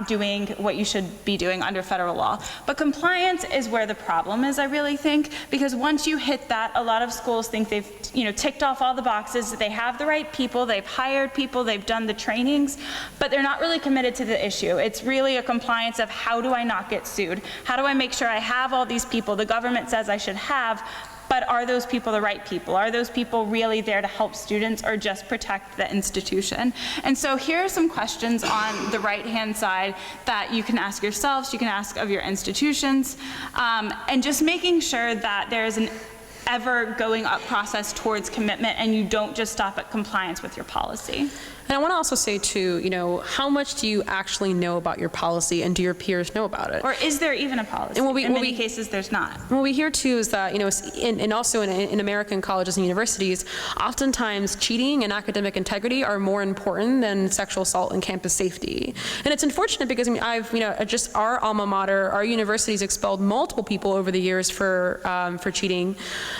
doing what you should be doing under federal law. But compliance is where the problem is, I really think, because once you hit that, a lot of schools think they've ticked off all the boxes, they have the right people, they've hired people, they've done the trainings, but they're not really committed to the issue. It's really a compliance of how do I not get sued? How do I make sure I have all these people the government says I should have, but are those people the right people? Are those people really there to help students or just protect the institution? And so here are some questions on the right-hand side that you can ask yourselves, you can ask of your institutions, and just making sure that there is an ever going up process towards commitment and you don't just stop at compliance with your policy. And I want to also say too, how much do you actually know about your policy, and do your peers know about it? Or is there even a policy? And in many cases, there's not. What we hear too is that, and also in American colleges and universities, oftentimes cheating and academic integrity are more important than sexual assault and campus safety. And it's unfortunate because just our alma mater, our universities expelled multiple people over the years for cheating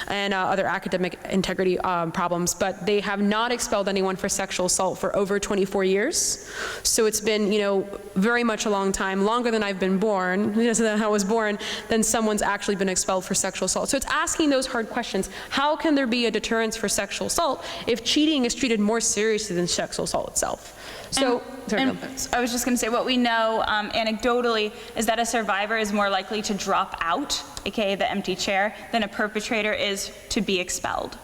and other academic integrity problems, but they have not expelled anyone for sexual assault for over 24 years. So it's been, very much a long time, longer than I've been born, than I was born, than someone's actually been expelled for sexual assault. So it's asking those hard questions. How can there be a deterrence for sexual assault if cheating is treated more seriously than sexual assault itself? So, I was just going to say, what we know anecdotally is that a survivor is more likely to drop out, aka the empty chair, than a perpetrator is to be expelled.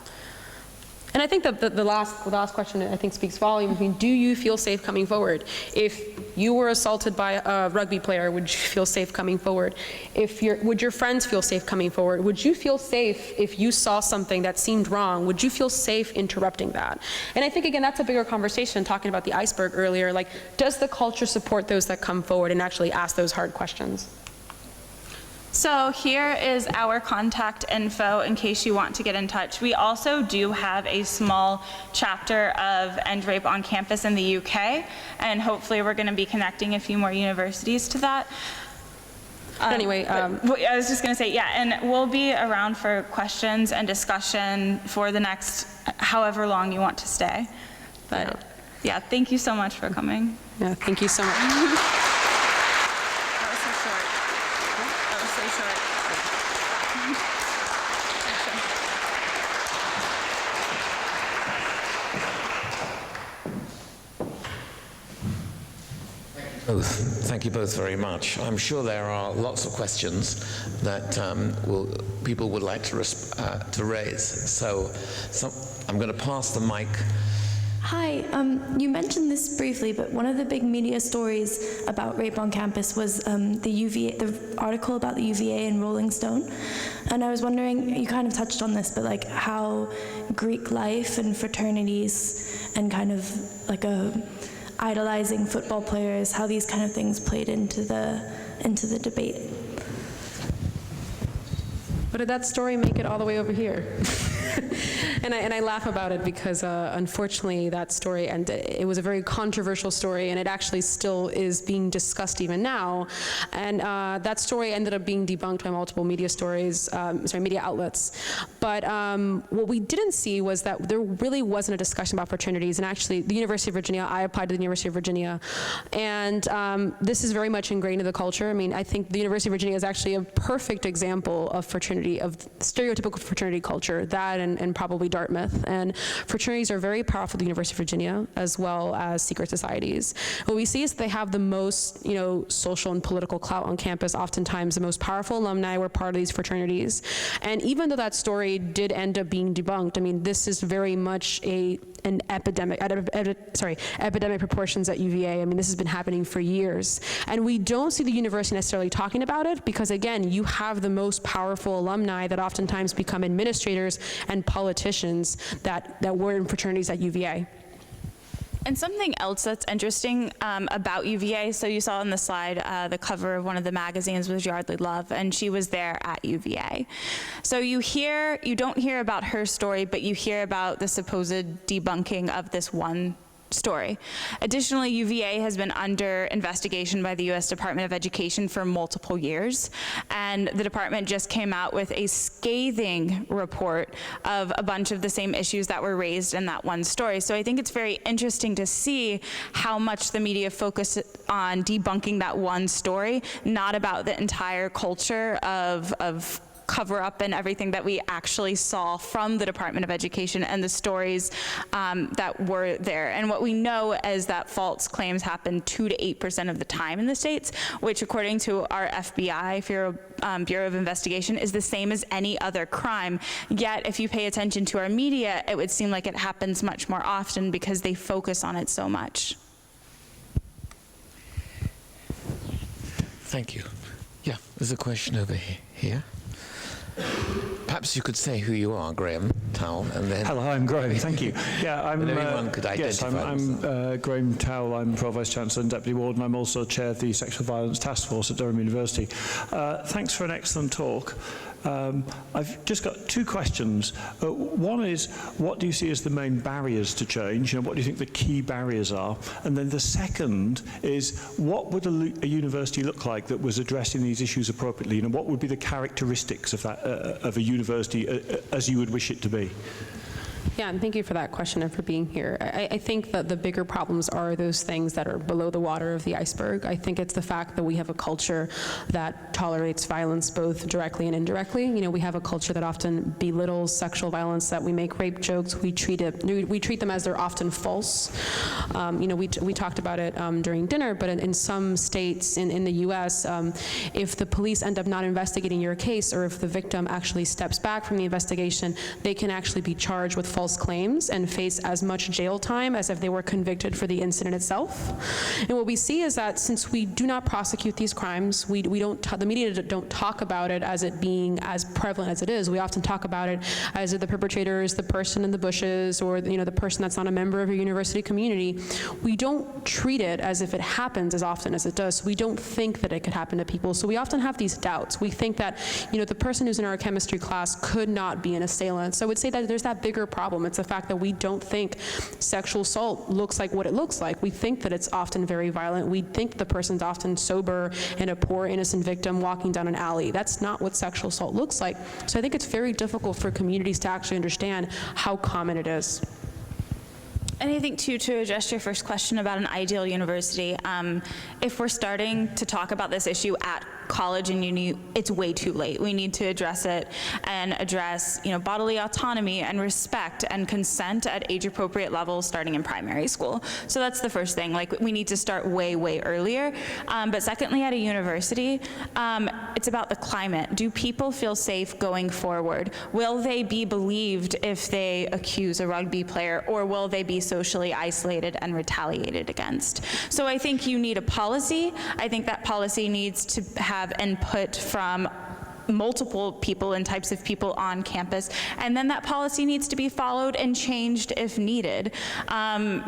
And I think that the last question, I think, speaks volumes. Do you feel safe coming forward? If you were assaulted by a rugby player, would you feel safe coming forward? Would your friends feel safe coming forward? Would you feel safe if you saw something that seemed wrong? Would you feel safe interrupting that? And I think, again, that's a bigger conversation, talking about the iceberg earlier. Does the culture support those that come forward and actually ask those hard questions? So here is our contact info in case you want to get in touch. We also do have a small chapter of End Rape on campus in the UK, and hopefully we're going to be connecting a few more universities to that. Anyway, I was just going to say, and we'll be around for questions and discussion for the next however long you want to stay. But thank you so much for coming. Yeah, thank you so much. Thank you both very much. I'm sure there are lots of questions that people would like to raise. So I'm going to pass the mic Hi, you mentioned this briefly, but one of the big media stories about rape on campus was the article about the UVA in Rolling Stone. And I was wondering, you kind of touched on this, but like how Greek life and fraternities and kind of like idolizing football players, how these kind of things played into the debate. But did that story make it all the way over here? And I laugh about it because unfortunately that story, and it was a very controversial story, and it actually still is being discussed even now. And that story ended up being debunked by multiple media media outlets. But what we didn't see was that there really wasn't a discussion about fraternities. And actually, the University of Virginia, I applied to the University of Virginia, and this is very much ingrained in the culture. I mean, I think the University of Virginia is actually a perfect example of fraternity, of stereotypical fraternity culture, that and probably Dartmouth. And fraternities are very powerful at the University of Virginia, as well as secret societies. What we see is they have the most, social and political clout on campus. Oftentimes, the most powerful alumni were part of these fraternities. And even though that story did end up being debunked, I mean, this is very much an epidemic, epidemic proportions at UVA. I mean, this has been happening for years. And we don't see the university necessarily talking about it because, again, you have the most powerful alumni that oftentimes become administrators and politicians that were in fraternities at UVA. And something else that's interesting about UVA, so you saw on the slide the cover of one of the magazines was Yardley Love, and she was there at UVA. So you don't hear about her story, but you hear about the supposed debunking of this one story. Additionally, UVA has been under investigation by the U.S. Department of Education for multiple years, and the department just came out with a scathing report of a bunch of the same issues that were raised in that one story. So I think it's very interesting to see how much the media focus on debunking that one story, not about the entire culture of cover up and everything that we actually saw from the Department of Education and the stories that were there. And what we know is that false claims happen 2 to 8% of the time in the States, which according to our FBI, Bureau of Investigation, is the same as any other crime. Yet, if you pay attention to our media, it would seem like it happens much more often because they focus on it so much. Thank you. Yeah, there's a question over here. Perhaps you could say who you are, Graham Towell, and then... Hello, I'm Graham, thank you. Yeah, I'm... everyone could identify I'm Graham Towell, I'm Pro-Vice Chancellor and Deputy Warden. I'm also Chair of the Sexual Violence Task Force at Durham University. Thanks for an excellent talk. I've just got 2 questions. One is, what do you see as the main barriers to change? What do you think the key barriers are? And then the second is, what would a university look like that was addressing these issues appropriately? What would be the characteristics of that of a university as you would wish it to be? Yeah, and thank you for that question and for being here. I think that the bigger problems are those things that are below the water of the iceberg. I think it's the fact that we have a culture that tolerates violence both directly and indirectly. We have a culture that often belittles sexual violence, that we make rape jokes, we treat them as they're often false. We talked about it during dinner, but in some states in the US, if the police end up not investigating your case, or if the victim actually steps back from the investigation, they can actually be charged with false claims and face as much jail time as if they were convicted for the incident itself. And what we see is that since we do not prosecute these crimes, the media don't talk about it as it being as prevalent as it is. We often talk about it as if the perpetrator is the person in the bushes, or the person that's not a member of your university community. We don't treat it as if it happens as often as it does. So we don't think that it could happen to people. So we often have these doubts. We think that the person who's in our chemistry class could not be an assailant. So I would say that there's that bigger problem. It's the fact that we don't think sexual assault looks like what it looks like. We think that it's often very violent. We think the person's often sober and a poor innocent victim walking down an alley. That's not what sexual assault looks like. So I think it's very difficult for communities to actually understand how common it is. And I think, too, to address your first question about an ideal university, if we're starting to talk about this issue at college and uni, it's way too late. We need to address it and address, bodily autonomy and respect and consent at age-appropriate levels starting in primary school. So that's the first thing. Like, we need to start way, way earlier. But secondly, at a university, it's about the climate. Do people feel safe going forward? Will they be believed if they accuse a rugby player, or will they be socially isolated and retaliated against? So I think you need a policy. I think that policy needs to have input from multiple people and types of people on campus, and then that policy needs to be followed and changed if needed.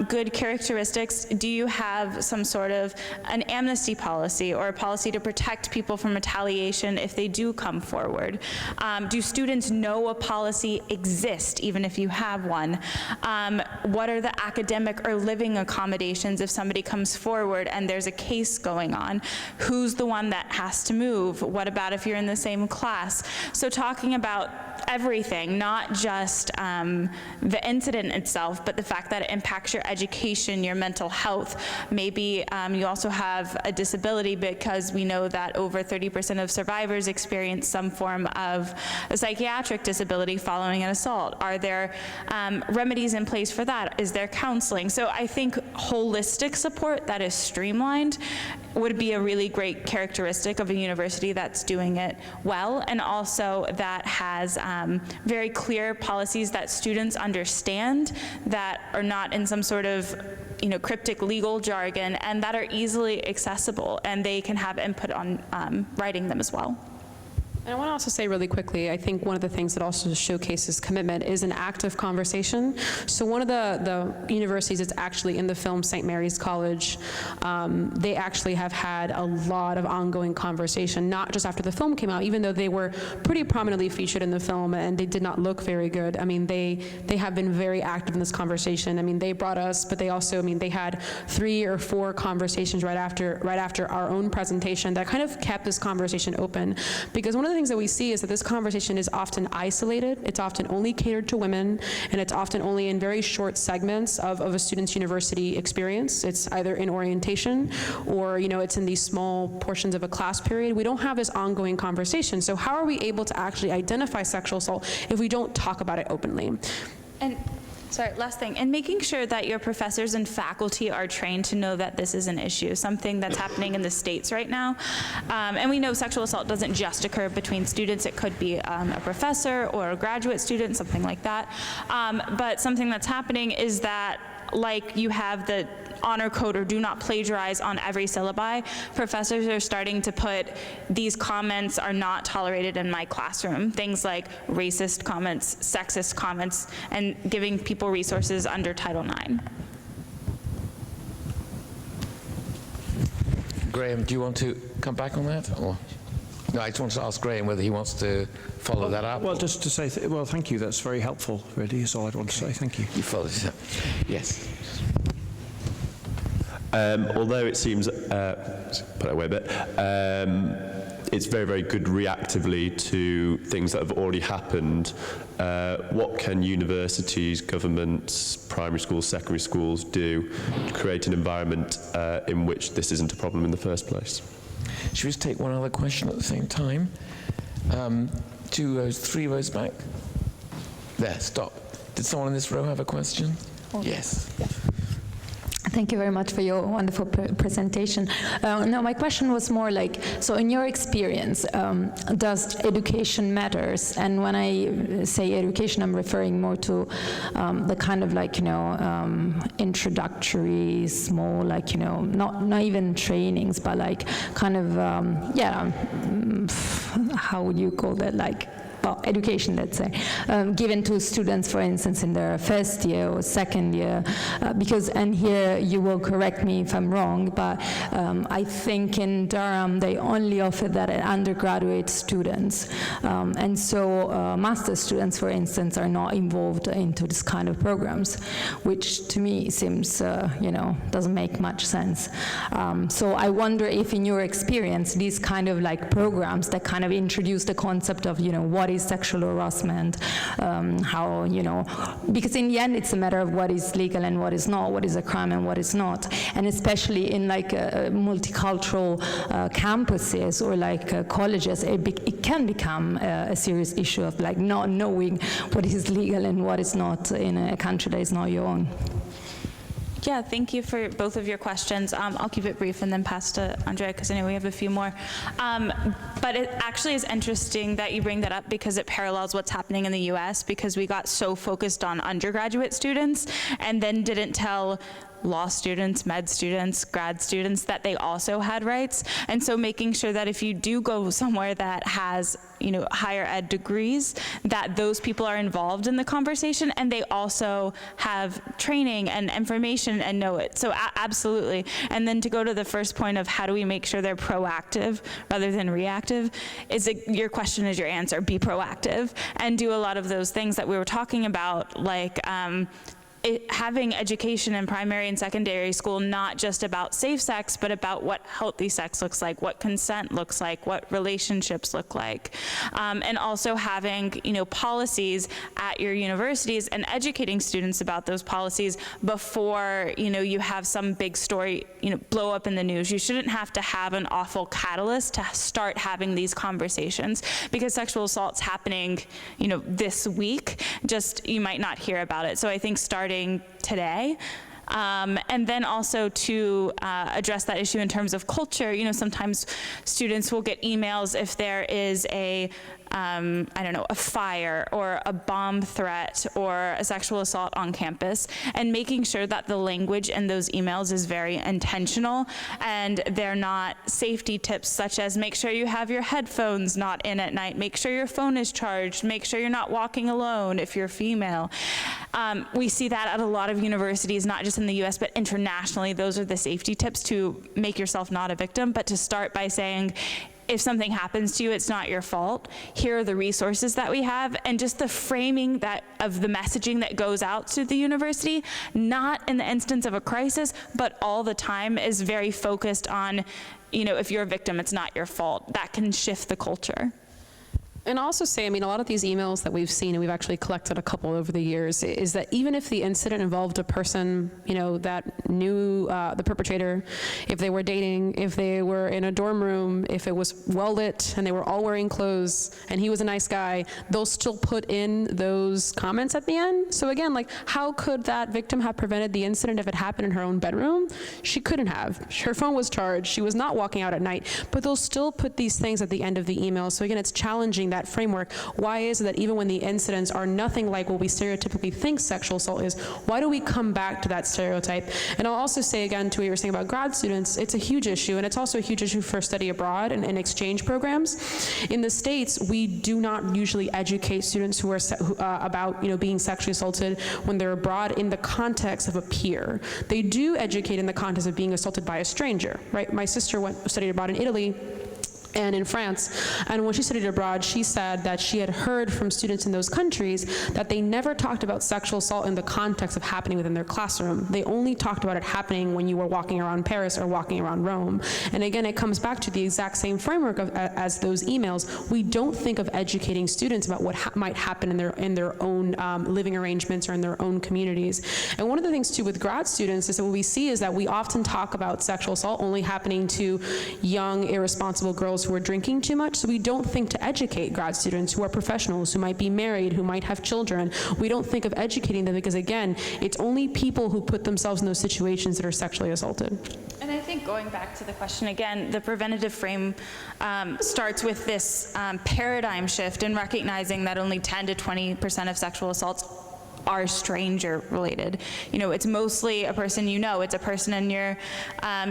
Good characteristics: do you have some sort of an amnesty policy or a policy to protect people from retaliation if they do come forward? Do students know a policy exists even if you have one? What are the academic or living accommodations if somebody comes forward and there's a case going on? Who's the one that has to move? What about if you're in the same class? So talking about everything, not just the incident itself, but the fact that it impacts your education, your mental health. Maybe you also have a disability, because we know that over 30% of survivors experience some form of a psychiatric disability following an assault. Are there remedies in place for that? Is there counseling? So I think holistic support that is streamlined would be a really great characteristic of a university that's doing it well, and also that has very clear policies that students understand, that are not in some sort of cryptic legal jargon, and that are easily accessible, and they can have input on writing them as well. And I want to also say really quickly, I think one of the things that also showcases commitment is an active conversation. So one of the universities that's actually in the film, St. Mary's College, they actually have had a lot of ongoing conversation, not just after the film came out, even though they were pretty prominently featured in the film and they did not look very good. I mean, they have been very active in this conversation. I mean, they brought us, but they also, they had 3 or 4 conversations right after our own presentation that kind of kept this conversation open. Because one of the things that we see is that this conversation is often isolated, it's often only catered to women, and it's often only in very short segments of a student's university experience. It's either in orientation or it's in these small portions of a class period. We don't have this ongoing conversation. So how are we able to actually identify sexual assault if we don't talk about it openly? And sorry, last thing, and making sure that your professors and faculty are trained to know that this is an issue, something that's happening in the States right now. And we know sexual assault doesn't just occur between students. It could be a professor or a graduate student, something like that. But something that's happening is that, like you have the honor code or do not plagiarize on every syllabi, professors are starting to put these comments are not tolerated in my classroom. Things like racist comments, sexist comments, and giving people resources under Title IX. Graham, do you want to come back on that? Or? No, I just want to ask Graham whether he wants to follow that up. Well, just to say, thank you. That's very helpful, really, is all I'd want to say. Thank you. You followed it up. Yes. Although it seems, put it away a bit, it's very, very good reactively to things that have already happened. What can universities, governments, primary schools, secondary schools do to create an environment in which this isn't a problem in the first place? Should we just take one other question at the same time? 2 rows, 3 rows back. There, stop. Did someone in this row have a question? Yes. Yeah. Thank you very much for your wonderful presentation. No, my question was more like, so in your experience, does education matters? And when I say education, I'm referring more to the kind of like, introductory, small, like, not even trainings, but like kind of, how would you call that? Like, well, education, let's say, given to students, for instance, in their first year or second year, because, and here you will correct me if I'm wrong, but I think in Durham they only offer that at undergraduate students, and so master's students, for instance, are not involved into this kind of programs, which to me seems, doesn't make much sense. So I wonder if in your experience, these kind of like programs that kind of introduce the concept of, what is sexual harassment, how, you know, because in the end it's a matter of what is legal and what is not, what is a crime and what is not. And especially in like multicultural campuses or like colleges, it can become a serious issue of like not knowing what is legal and what is not in a country that is not your own. Yeah, thank you for both of your questions. I'll keep it brief and then pass to Andrea, because I know we have a few more. But it actually is interesting that you bring that up, because it parallels what's happening in the US, because we got so focused on undergraduate students and then didn't tell law students, med students, grad students that they also had rights. And so making sure that if you do go somewhere that has, you know, higher ed degrees, that those people are involved in the conversation and they also have training and information and know it. So absolutely. And then to go to the first point of how do we make sure they're proactive rather than reactive, your question is your answer. Be proactive and do a lot of those things that we were talking about, like having education in primary and secondary school, not just about safe sex, but about what healthy sex looks like, what consent looks like, what relationships look like. And also having, you know, policies at your universities and educating students about those policies before, you know, you have some big story, you know, blow up in the news. You shouldn't have to have an awful catalyst to start having these conversations, because sexual assault's happening, you know, this week, just you might not hear about it. So I think starting today. And then also to address that issue in terms of culture, you know, sometimes students will get emails if there is a I don't know, a fire or a bomb threat or a sexual assault on campus, and making sure that the language in those emails is very intentional and they're not safety tips such as make sure you have your headphones not in at night, make sure your phone is charged, make sure you're not walking alone if you're female. We see that at a lot of universities, not just in the US, but internationally. Those are the safety tips to make yourself not a victim, but to start by saying, if something happens to you, it's not your fault. Here are the resources that we have, and just the framing that of the messaging that goes out to the university, not in the instance of a crisis, but all the time, is very focused on, you know, if you're a victim, it's not your fault. That can shift the culture. And also say, I mean, a lot of these emails that we've seen, and we've actually collected a couple over the years, is that even if the incident involved a person, you know, that knew the perpetrator, if they were dating, if they were in a dorm room, if it was well lit and they were all wearing clothes and he was a nice guy, they'll still put in those comments at the end. So again, like, how could that victim have prevented the incident if it happened in her own bedroom? She couldn't have. Her phone was charged. She was not walking out at night, but they'll still put these things at the end of the email. So again, it's challenging that framework. Why is it that even when the incidents are nothing like what we stereotypically think sexual assault is, why do we come back to that stereotype? And I'll also say again to what you were saying about grad students, it's a huge issue, and it's also a huge issue for study abroad and exchange programs. In the States, we do not usually educate students who are about, you know, being sexually assaulted when they're abroad in the context of a peer. They do educate in the context of being assaulted by a stranger, right? My sister studied abroad in Italy and in France, and when she studied abroad, she said that she had heard from students in those countries that they never talked about sexual assault in the context of happening within their classroom. They only talked about it happening when you were walking around Paris or walking around Rome. And again, it comes back to the exact same framework as those emails. We don't think of educating students about what might happen in their own living arrangements or in their own communities. And one of the things too with grad students is that what we see is that we often talk about sexual assault only happening to young, irresponsible girls who are drinking too much. So we don't think to educate grad students who are professionals, who might be married, who might have children. We don't think of educating them because, again, it's only people who put themselves in those situations that are sexually assaulted. And I think going back to the question again, the preventative frame starts with this paradigm shift in recognizing that only 10 to 20% of sexual assaults are stranger related. You know, it's mostly a person you know, it's a person in your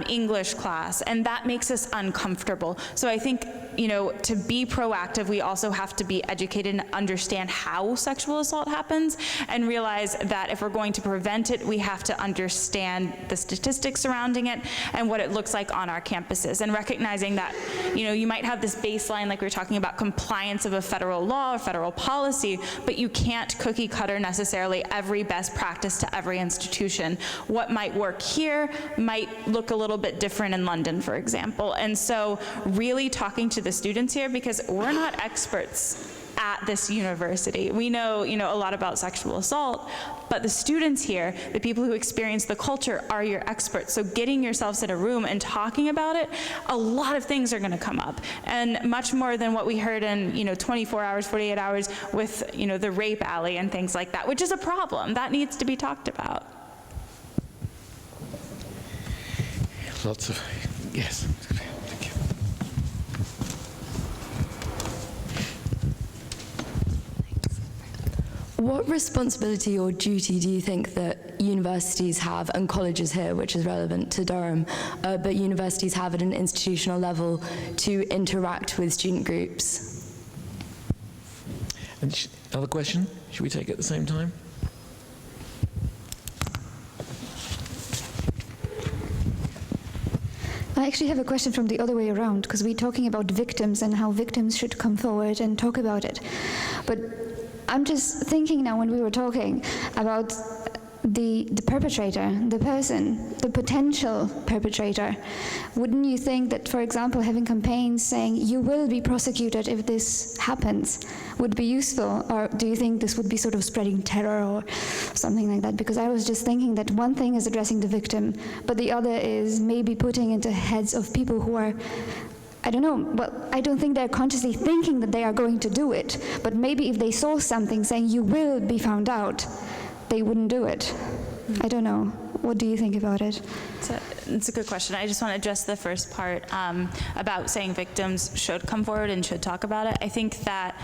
English class, and that makes us uncomfortable. So I think, you know, to be proactive, we also have to be educated and understand how sexual assault happens, and realize that if we're going to prevent it, we have to understand the statistics surrounding it and what it looks like on our campuses, and recognizing that, you know, you might have this baseline, like we were talking about, compliance of a federal law or federal policy, but you can't cookie cutter necessarily every best practice to every institution. What might work here might look a little bit different in London, for example. And so really talking to the students here, because we're not experts at this university. We know, a lot about sexual assault, but the students here, the people who experience the culture, are your experts. So getting yourselves in a room and talking about it, a lot of things are going to come up, and much more than what we heard in 24 hours, 48 hours with the rape alley and things like that, which is a problem that needs to be talked about. Lots of yes. Thank you. What responsibility or duty do you think that universities have, and colleges here, which is relevant to Durham, but universities have at an institutional level to interact with student groups? And other question? Should we take it at the same time? I actually have a question from the other way around, because we're talking about victims and how victims should come forward and talk about it. But I'm just thinking now, when we were talking about the perpetrator, the person, the potential perpetrator, wouldn't you think that, for example, having campaigns saying you will be prosecuted if this happens would be useful? Or do you think this would be sort of spreading terror or something like that? Because I was just thinking that one thing is addressing the victim, but the other is maybe putting into heads of people who are, I don't know, well, I don't think they're consciously thinking that they are going to do it, but maybe if they saw something saying you will be found out, they wouldn't do it. I don't know. What do you think about it? It's a good question. I just want to address the first part about saying victims should come forward and should talk about it. I think that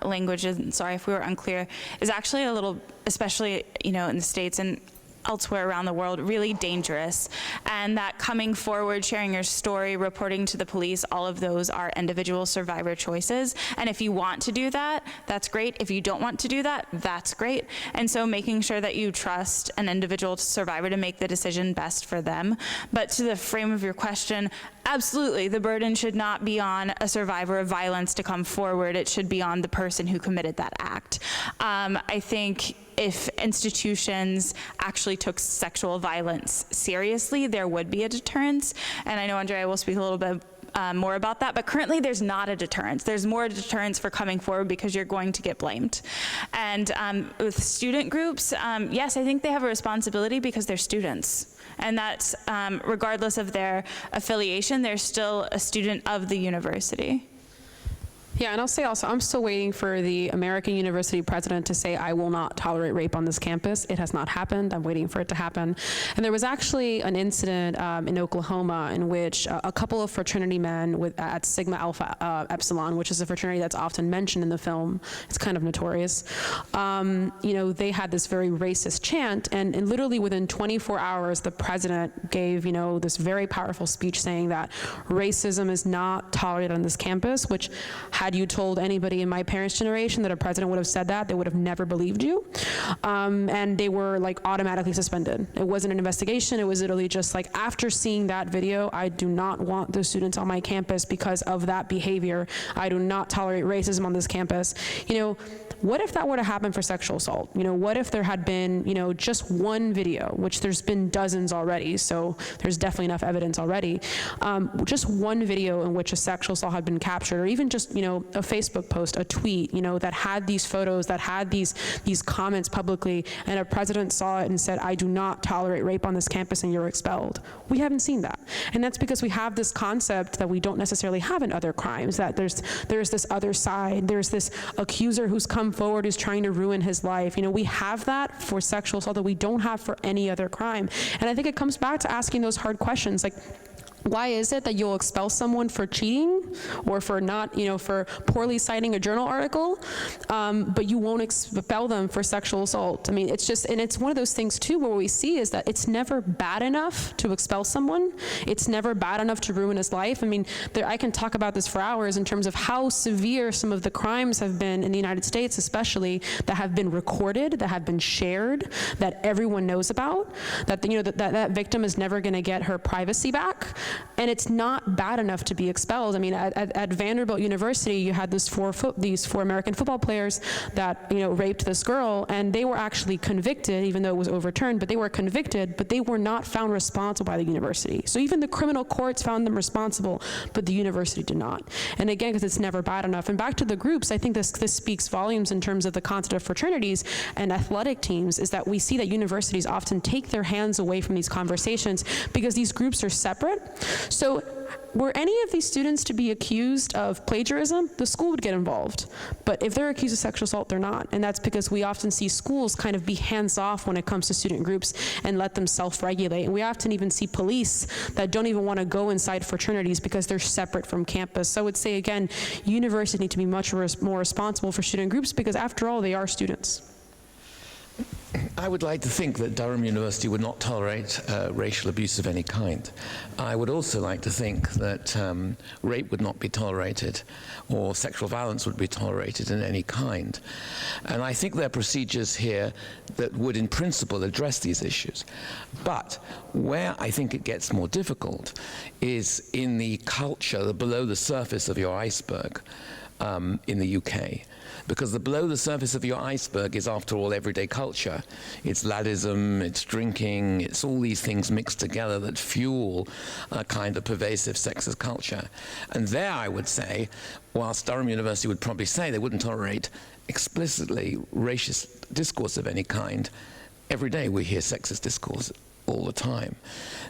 language, and sorry if we were unclear, is actually a little, especially in the States and elsewhere around the world, really dangerous. And that coming forward, sharing your story, reporting to the police, all of those are individual survivor choices. And if you want to do that, that's great. If you don't want to do that, that's great. And so making sure that you trust an individual survivor to make the decision best for them. But to the frame of your question, absolutely, the burden should not be on a survivor of violence to come forward. It should be on the person who committed that act. I think if institutions actually took sexual violence seriously, there would be a deterrence. And I know Andrea will speak a little bit more about that, but currently there's not a deterrence. There's more deterrence for coming forward because you're going to get blamed. And with student groups, yes, I think they have a responsibility because they're students. And that's, regardless of their affiliation, they're still a student of the university. Yeah, and I'll say also, I'm still waiting for the American University president to say, I will not tolerate rape on this campus. It has not happened. I'm waiting for it to happen. And there was actually an incident in Oklahoma in which a couple of fraternity men at Sigma Alpha Epsilon, which is a fraternity that's often mentioned in the film, it's kind of notorious, they had this very racist chant, and literally within 24 hours, the president gave, this very powerful speech saying that racism is not tolerated on this campus, which had you told anybody in my parents' generation that a president would have said that, they would have never believed you. And they were automatically suspended. It wasn't an investigation. It was literally just after seeing that video, I do not want the students on my campus because of that behavior. I do not tolerate racism on this campus. What if that were to happen for sexual assault? What if there had been, just one video, which there's been dozens already, so there's definitely enough evidence already, just one video in which a sexual assault had been captured, or even just, a Facebook post, a tweet, that had these photos, that had these comments publicly, and a president saw it and said, I do not tolerate rape on this campus and you're expelled. We haven't seen that. And that's because we have this concept that we don't necessarily have in other crimes, that there's this other side, there's this accuser who's come forward who's trying to ruin his life. We have that for sexual assault that we don't have for any other crime. And I think it comes back to asking those hard questions, why is it that you'll expel someone for cheating or for not, for poorly citing a journal article, but you won't expel them for sexual assault? I mean, it's just, and it's one of those things too where we see is that it's never bad enough to expel someone. It's never bad enough to ruin his life. I mean, I can talk about this for hours in terms of how severe some of the crimes have been in the United States, especially that have been recorded, that have been shared, that everyone knows about, that that victim is never going to get her privacy back. and it's not bad enough to be expelled. I mean, at Vanderbilt University, you had these four American football players that, you know, raped this girl, and they were actually convicted, even though it was overturned, but they were convicted, but they were not found responsible by the university. So even the criminal courts found them responsible, but the university did not. And again, because it's never bad enough. And back to the groups, I think this speaks volumes in terms of the concept of fraternities and athletic teams, is that we see that universities often take their hands away from these conversations because these groups are separate. So were any of these students to be accused of plagiarism, the school would get involved. But if they're accused of sexual assault, they're not. And that's because we often see schools kind of be hands-off when it comes to student groups and let them self-regulate. And we often even see police that don't even want to go inside fraternities because they're separate from campus. So I would say, again, universities need to be much more responsible for student groups because, after all, they are students. I would like to think that Durham University would not tolerate racial abuse of any kind. I would also like to think that rape would not be tolerated or sexual violence would be tolerated in any kind. And I think there are procedures here that would in principle address these issues. But where I think it gets more difficult is in the culture, the below the surface of your iceberg in the UK. Because the below the surface of your iceberg is, after all, everyday culture. It's laddism, it's drinking, it's all these things mixed together that fuel a kind of pervasive sexist culture. And there, I would say, whilst Durham University would probably say they wouldn't tolerate explicitly racist discourse of any kind, every day we hear sexist discourse all the time.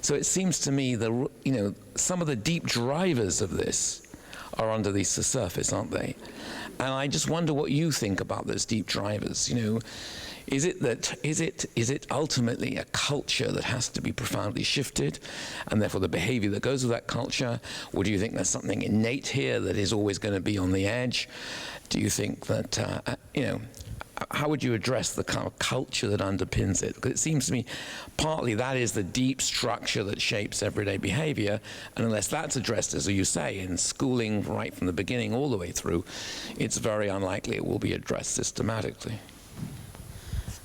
So it seems to me that, you know, some of the deep drivers of this are under the surface, aren't they? And I just wonder what you think about those deep drivers. You know, is it ultimately a culture that has to be profoundly shifted, and therefore the behavior that goes with that culture? Or do you think there's something innate here that is always going to be on the edge? Do you think that, you know, how would you address the kind of culture that underpins it? Because it seems to me partly that is the deep structure that shapes everyday behavior, and unless that's addressed, as you say, in schooling right from the beginning all the way through, it's very unlikely it will be addressed systematically.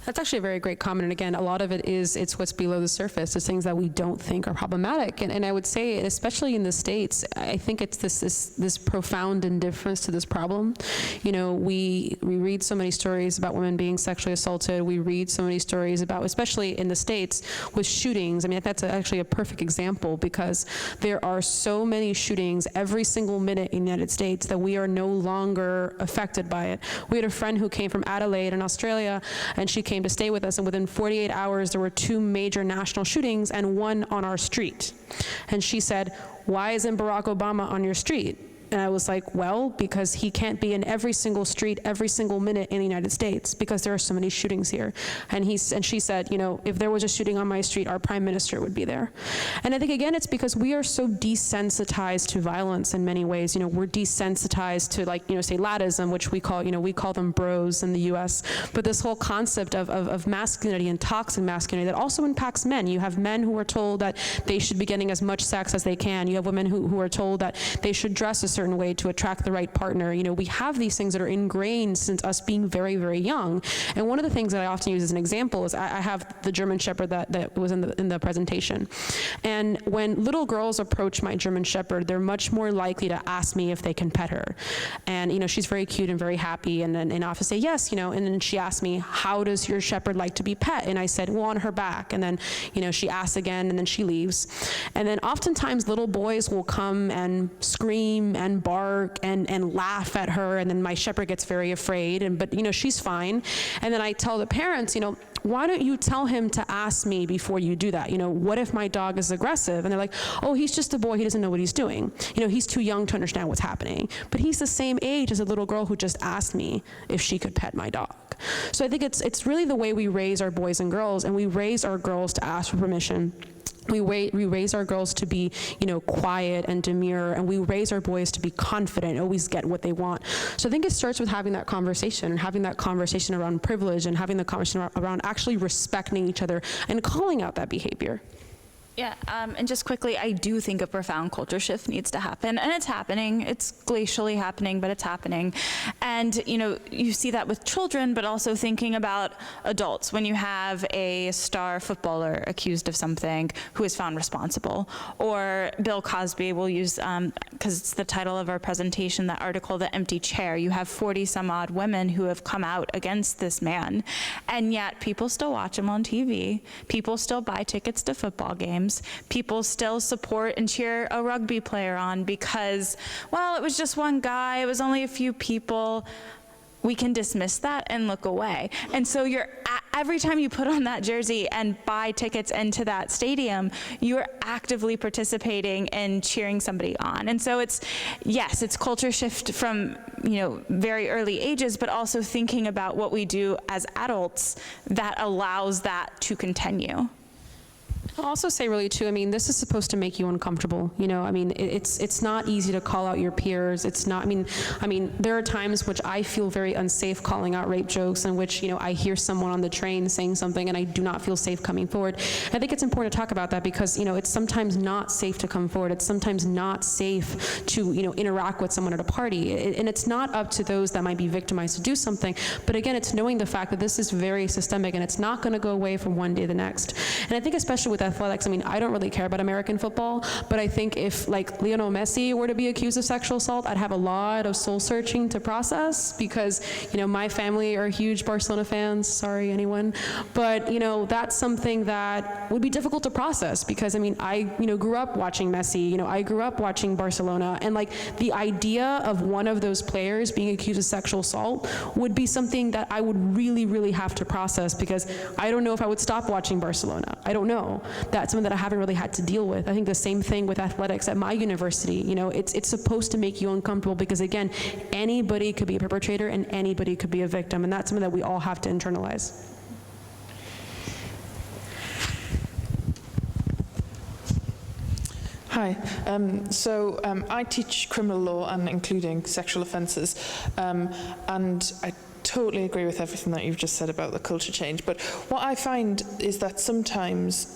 That's actually a very great comment. And again, a lot of it's what's below the surface. It's things that we don't think are problematic. And I would say, especially in the States, I think it's this profound indifference to this problem. You know, we read so many stories about women being sexually assaulted. We read so many stories about, especially in the States, with shootings. I mean, that's actually a perfect example, because there are so many shootings every single minute in the United States that we are no longer affected by it. We had a friend who came from Adelaide in Australia, and she came to stay with us, and within 48 hours there were 2 major national shootings and one on our street. And she said, "Why isn't Barack Obama on your street?" And I was like, well, because he can't be in every single street, every single minute in the United States, because there are so many shootings here. And she said, you know, if there was a shooting on my street, our prime minister would be there. And I think, again, it's because we are so desensitized to violence in many ways. You know, we're desensitized to, like, you know, say laddism, which we call them bros in the US. But this whole concept of masculinity and toxic masculinity that also impacts men. You have men who are told that they should be getting as much sex as they can. You have women who are told that they should dress a certain way to attract the right partner. You know, we have these things that are ingrained since us being very, very young. And one of the things that I often use as an example is I have the German Shepherd that was in the presentation. And when little girls approach my German Shepherd, they're much more likely to ask me if they can pet her. And, you know, she's very cute and very happy, and I often say yes, you know, and then she asked me, how does your Shepherd like to be pet? And I said, well, on her back. And then, you know, she asks again, and then she leaves. And then oftentimes little boys will come and scream and bark and laugh at her, and then my Shepherd gets very afraid, but, you know, she's fine. And then I tell the parents, you know, why don't you tell him to ask me before you do that? You know, what if my dog is aggressive? And they're like, oh, he's just a boy, he doesn't know what he's doing. You know, he's too young to understand what's happening. But he's the same age as a little girl who just asked me if she could pet my dog. So I think it's really the way we raise our boys and girls, and we raise our girls to ask for permission. We raise our girls to be, you know, quiet and demure, and we raise our boys to be confident, always get what they want. So I think it starts with having that conversation, and having that conversation around privilege, and having the conversation around actually respecting each other and calling out that behavior. Yeah, and just quickly, I do think a profound culture shift needs to happen, and it's happening. It's glacially happening, but it's happening. And, you know, you see that with children, but also thinking about adults. When you have a star footballer accused of something who is found responsible, or Bill Cosby, we'll use, because it's the title of our presentation, that article, The Empty Chair. You have 40 some odd women who have come out against this man, and yet people still watch him on TV. People still buy tickets to football games. People still support and cheer a rugby player on because, well, it was just one guy, it was only a few people. We can dismiss that and look away. And so every time you put on that jersey and buy tickets into that stadium, you're actively participating in cheering somebody on. And so it's culture shift from, you know, very early ages, but also thinking about what we do as adults that allows that to continue. I'll also say really too, I mean, this is supposed to make you uncomfortable, you know, I mean, it's not easy to call out your peers, it's not, I mean, there are times which I feel very unsafe calling out rape jokes in which, you know, I hear someone on the train saying something and I do not feel safe coming forward. I think it's important to talk about that because, you know, it's sometimes not safe to come forward, it's sometimes not safe to, you know, interact with someone at a party, and it's not up to those that might be victimized to do something, but again, it's knowing the fact that this is very systemic and it's not going to go away from one day to the next. And I think especially with athletics, I mean, I don't really care about American football, but I think if like Lionel Messi were to be accused of sexual assault, I'd have a lot of soul searching to process because, you know, my family are huge Barcelona fans, sorry anyone, but, you know, that's something that would be difficult to process because, I mean, I, you know, grew up watching Messi, you know, I grew up watching Barcelona, and like the idea of one of those players being accused of sexual assault would be something that I would really, really have to process because I don't know if I would stop watching Barcelona. I don't know. That's something that I haven't really had to deal with. I think the same thing with athletics at my university. You know, it's supposed to make you uncomfortable because, again, anybody could be a perpetrator and anybody could be a victim, and that's something that we all have to internalize. Hi. I teach criminal law and including sexual offences, and I totally agree with everything that you've just said about the culture change. But what I find is that sometimes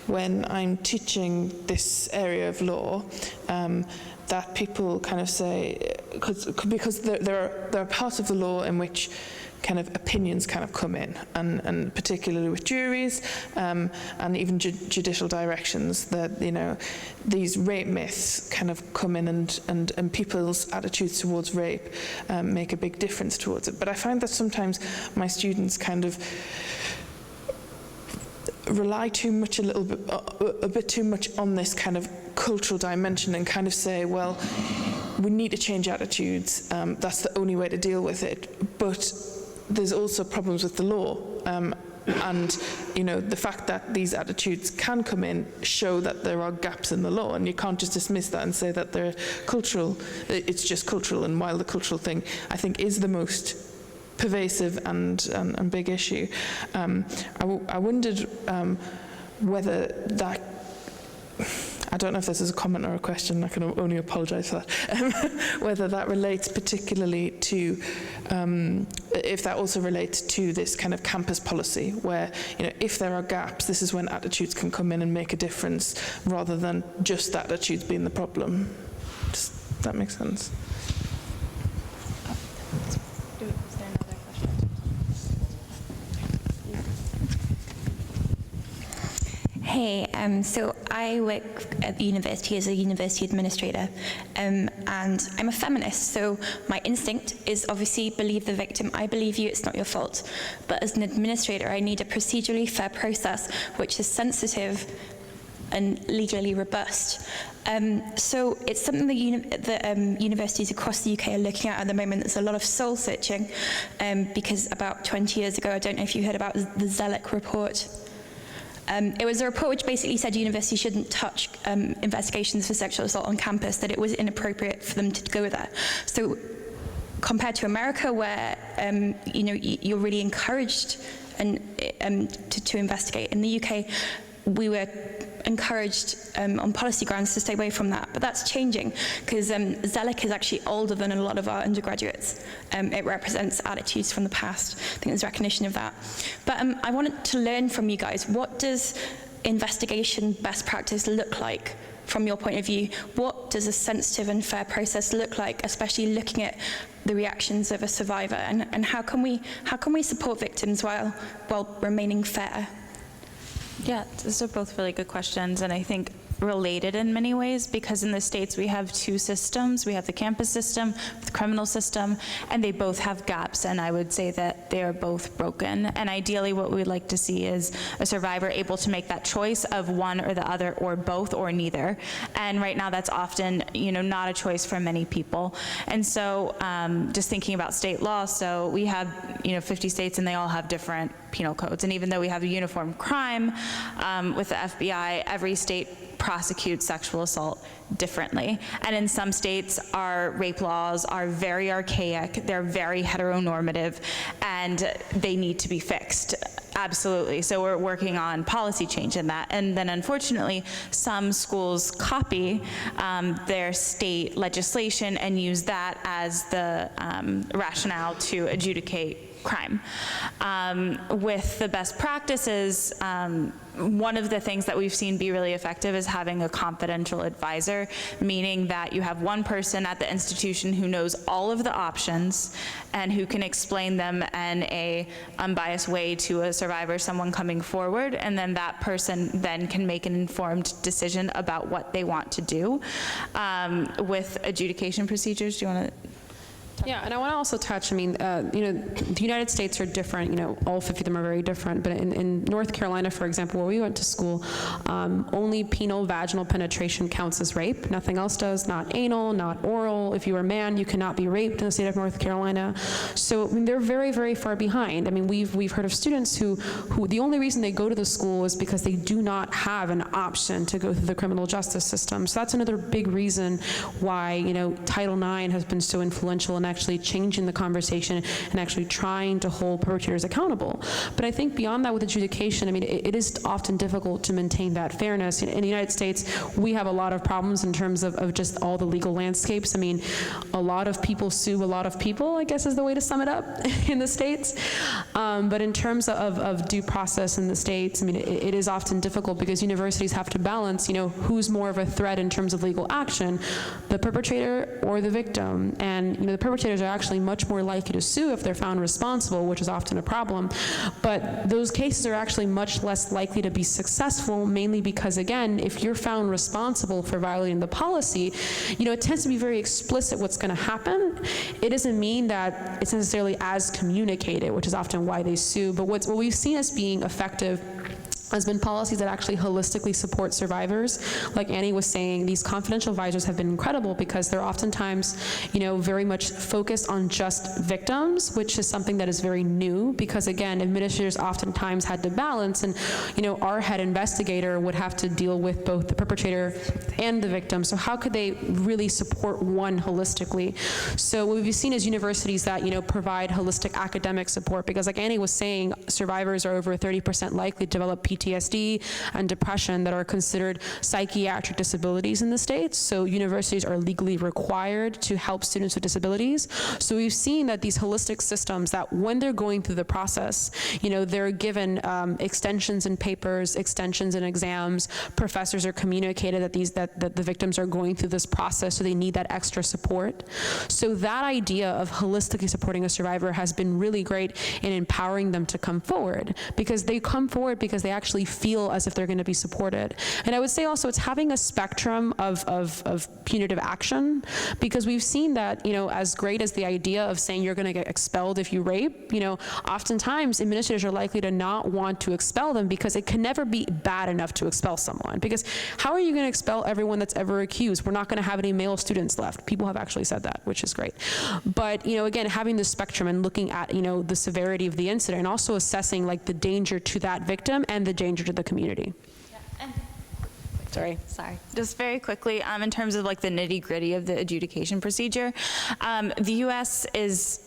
when I'm teaching this area of law, that people kind of say, because there are parts of the law in which kind of opinions kind of come in, and particularly with juries and even judicial directions, that, you know, these rape myths kind of come in and people's attitudes towards rape make a big difference towards it. But I find that sometimes my students kind of rely a bit too much on this kind of cultural dimension and kind of say, well, we need to change attitudes, that's the only way to deal with it. But there's also problems with the law, and, you know, the fact that these attitudes can come in show that there are gaps in the law, and you can't just dismiss that and say that they're cultural. It's just cultural, and while the cultural thing, I think, is the most pervasive and big issue, I wondered whether that, I don't know if this is a comment or a question, I can only apologise for that, whether that relates particularly to, if that also relates to this kind of campus policy where, you know, if there are gaps, this is when attitudes can come in and make a difference rather than just attitudes being the problem. Does that make sense? Hey, so I work at the university as a university administrator, and I'm a feminist, so my instinct is obviously believe the victim. I believe you, it's not your fault. But as an administrator, I need a procedurally fair process which is sensitive and legally robust. So it's something that universities across the UK are looking at the moment. There's a lot of soul searching because about 20 years ago, I don't know if you heard about the Zelek report. It was a report which basically said universities shouldn't touch investigations for sexual assault on campus, that it was inappropriate for them to go there. So compared to America, where you know, you're really encouraged to investigate, in the UK we were encouraged on policy grounds to stay away from that. But that's changing because Zelek is actually older than a lot of our undergraduates. It represents attitudes from the past. I think there's recognition of that. But I wanted to learn from you guys, what does investigation best practice look like from your point of view? What does a sensitive and fair process look like, especially looking at the reactions of a survivor, and how can we support victims while remaining fair? Yeah, those are both really good questions, and I think related in many ways, because in the States we have two systems. We have the campus system, the criminal system, and they both have gaps, and I would say that they are both broken. And ideally what we would like to see is a survivor able to make that choice of one or the other, or both, or neither. And right now that's often, not a choice for many people. And so just thinking about state law, so we have 50 states and they all have different penal codes. And even though we have a uniform crime with the FBI, every state prosecute sexual assault differently. And in some states, our rape laws are very archaic, they're very heteronormative, and they need to be fixed. Absolutely. So we're working on policy change in that. And then unfortunately, some schools copy their state legislation and use that as the rationale to adjudicate crime. With the best practices, one of the things that we've seen be really effective is having a confidential advisor, meaning that you have one person at the institution who knows all of the options and who can explain them in a unbiased way to a survivor, someone coming forward, and then that person then can make an informed decision about what they want to do. With adjudication procedures, do you want to? Yeah, and I want to also touch, the United States are different, all 50 of them are very different, but in North Carolina, for example, where we went to school, only penal vaginal penetration counts as rape. Nothing else does, not anal, not oral. If you're a man, you cannot be raped in the state of North Carolina. So they're very, very far behind. We've heard of students who the only reason they go to the school is because they do not have an option to go through the criminal justice system. So that's another big reason why, Title IX has been so influential in actually changing the conversation and actually trying to hold perpetrators accountable. But I think beyond that with adjudication, it is often difficult to maintain that fairness. In the United States, we have a lot of problems in terms of just all the legal landscapes. A lot of people sue a lot of people, I guess is the way to sum it up in the States. But in terms of due process in the States, it is often difficult because universities have to balance, who's more of a threat in terms of legal action, the perpetrator or the victim. And the perpetrators are actually much more likely to sue if they're found responsible, which is often a problem. But those cases are actually much less likely to be successful, mainly because, again, if you're found responsible for violating the policy, it tends to be very explicit what's going to happen. It doesn't mean that it's necessarily as communicated, which is often why they sue. But what we've seen as being effective has been policies that actually holistically support survivors. Like Annie was saying, these confidential advisors have been incredible because they're oftentimes, very much focused on just victims, which is something that is very new because, again, administrators oftentimes had to balance, and, our head investigator would have to deal with both the perpetrator and the victim. So how could they really support one holistically? So what we've seen is universities that, provide holistic academic support because, like Annie was saying, survivors are over 30% likely to develop PTSD and depression that are considered psychiatric disabilities in the States. So universities are legally required to help students with disabilities. So we've seen that these holistic systems, that when they're going through the process, they're given extensions in papers, extensions in exams. Professors are communicated that the victims are going through this process, so they need that extra support. So that idea of holistically supporting a survivor has been really great in empowering them to come forward, because they come forward because they actually feel as if they're going to be supported. And I would say also it's having a spectrum of punitive action, because we've seen that, as great as the idea of saying you're going to get expelled if you rape, oftentimes administrators are likely to not want to expel them because it can never be bad enough to expel someone. Because how are you going to expel everyone that's ever accused? We're not going to have any male students left. People have actually said that, which is great. But, again, having the spectrum and looking at, the severity of the incident and also assessing the danger to that victim and the danger to the community. Sorry. Just very quickly, in terms of the nitty-gritty of the adjudication procedure, the U.S. is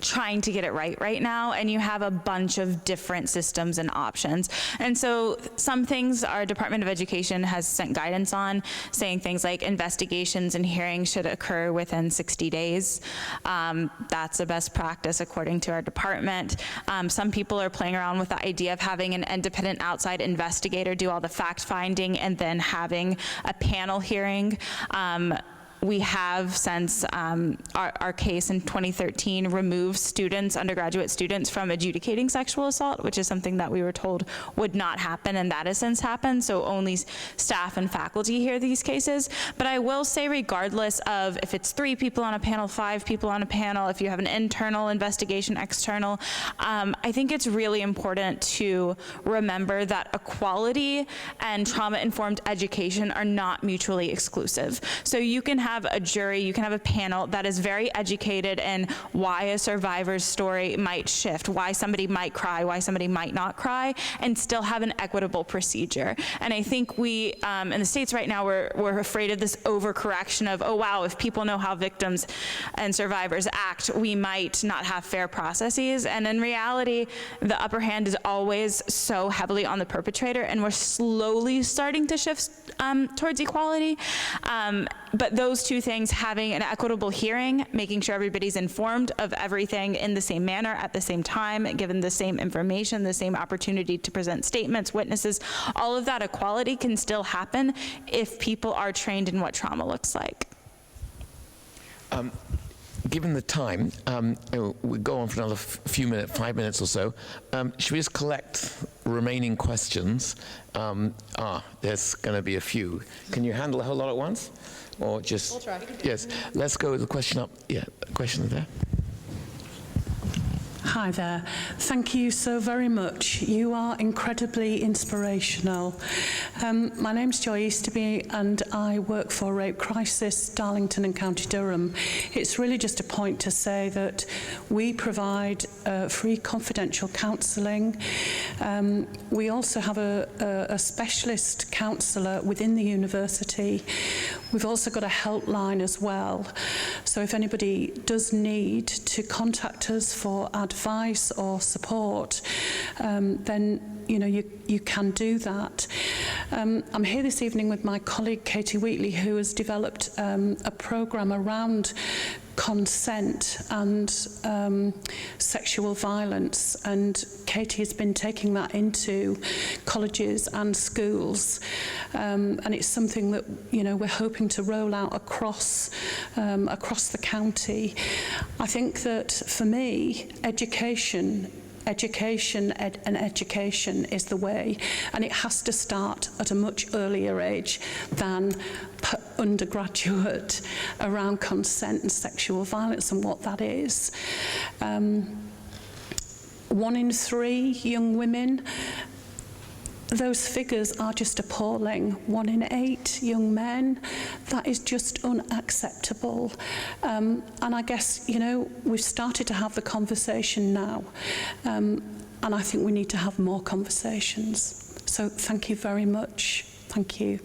trying to get it right now, and you have a bunch of different systems and options. And so some things our Department of Education has sent guidance on, saying things like investigations and hearings should occur within 60 days. That's a best practice according to our department. Some people are playing around with the idea of having an independent outside investigator do all the fact finding and then having a panel hearing. We have, since our case in 2013, removed students, undergraduate students, from adjudicating sexual assault, which is something that we were told would not happen, and that has since happened, so only staff and faculty hear these cases. But I will say, regardless of if it's 3 people on a panel, 5 people on a panel, if you have an internal investigation, external, I think it's really important to remember that equality and trauma-informed education are not mutually exclusive. So you can have a jury, you can have a panel that is very educated in why a survivor's story might shift, why somebody might cry, why somebody might not cry, and still have an equitable procedure. And I think we, in the States right now, we're afraid of this overcorrection of, oh wow, if people know how victims and survivors act, we might not have fair processes. And in reality, the upper hand is always so heavily on the perpetrator, and we're slowly starting to shift towards equality. But those two things, having an equitable hearing, making sure everybody's informed of everything in the same manner at the same time, given the same information, the same opportunity to present statements, witnesses, all of that equality can still happen if people are trained in what trauma looks like. Given the time, we'll go on for another few minutes, 5 minutes or so. Should we just collect remaining questions? There's going to be a few. Can you handle a whole lot at once? Or just... We'll try. Yes. Let's go with the question up. Yeah, question there. Hi there. Thank you so very much. You are incredibly inspirational. My name's Joy Easterby and I work for Rape Crisis, Darlington and County Durham. It's really just a point to say that we provide free confidential counselling. We also have a specialist counsellor within the university. We've also got a helpline as well. So if anybody does need to contact us for advice or support, then you can do that. I'm here this evening with my colleague Katie Wheatley, who has developed a programme around consent and sexual violence, and Katie has been taking that into colleges and schools, and it's something that we're hoping to roll out across the county. I think that for me, education is the way, and it has to start at a much earlier age than undergraduate, around consent and sexual violence and what that is. 1 in 3 young women, those figures are just appalling. 1 in 8 young men, that is just unacceptable. And I guess, we've started to have the conversation now. And I think we need to have more conversations. So thank you very much. Thank you.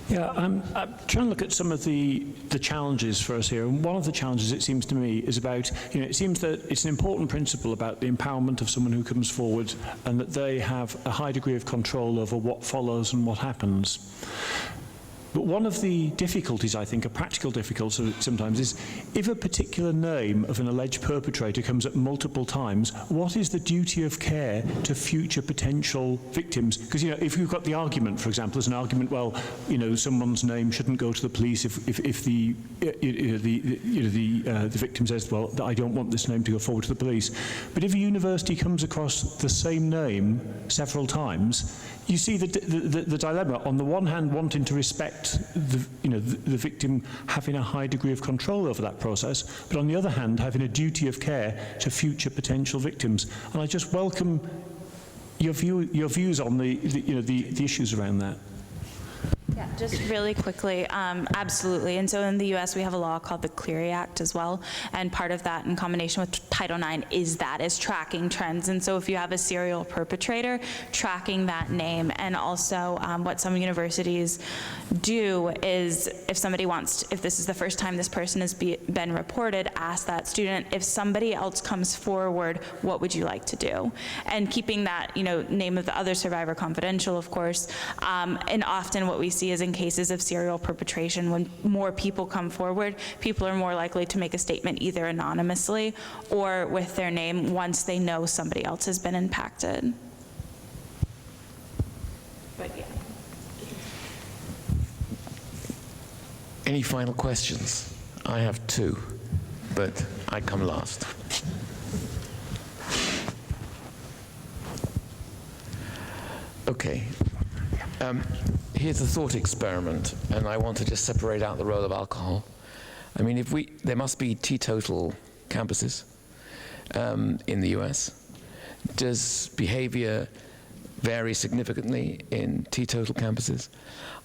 Yeah, I'm trying to look at some of the challenges for us here. And one of the challenges, it seems to me, is about, it seems that it's an important principle about the empowerment of someone who comes forward and that they have a high degree of control over what follows and what happens. But one of the difficulties, I think, a practical difficulty sometimes, is if a particular name of an alleged perpetrator comes up multiple times, what is the duty of care to future potential victims? Because, if you've got the argument, for example, there's an argument, well, someone's name shouldn't go to the police if the victim says, well, I don't want this name to go forward to the police. But if a university comes across the same name several times, you see the dilemma. On the one hand, wanting to respect the victim having a high degree of control over that process, but on the other hand, having a duty of care to future potential victims. And I just welcome your views on the issues around that. Yeah, Just really quickly, absolutely. And so in the US, we have a law called the Clery Act as well. And part of that, in combination with Title IX, is tracking trends. And so if you have a serial perpetrator, tracking that name. And also what some universities do is if somebody wants, if this is the first time this person has been reported, ask that student, if somebody else comes forward, what would you like to do? And keeping that, name of the other survivor confidential, of course. And often what we see is in cases of serial perpetration, when more people come forward, people are more likely to make a statement either anonymously or with their name once they know somebody else has been impacted. But yeah. Any final questions? I have two, but I come last. Okay. Here's a thought experiment, and I want to just separate out the role of alcohol. I mean, there must be teetotal campuses in the US. Does behavior vary significantly in teetotal campuses?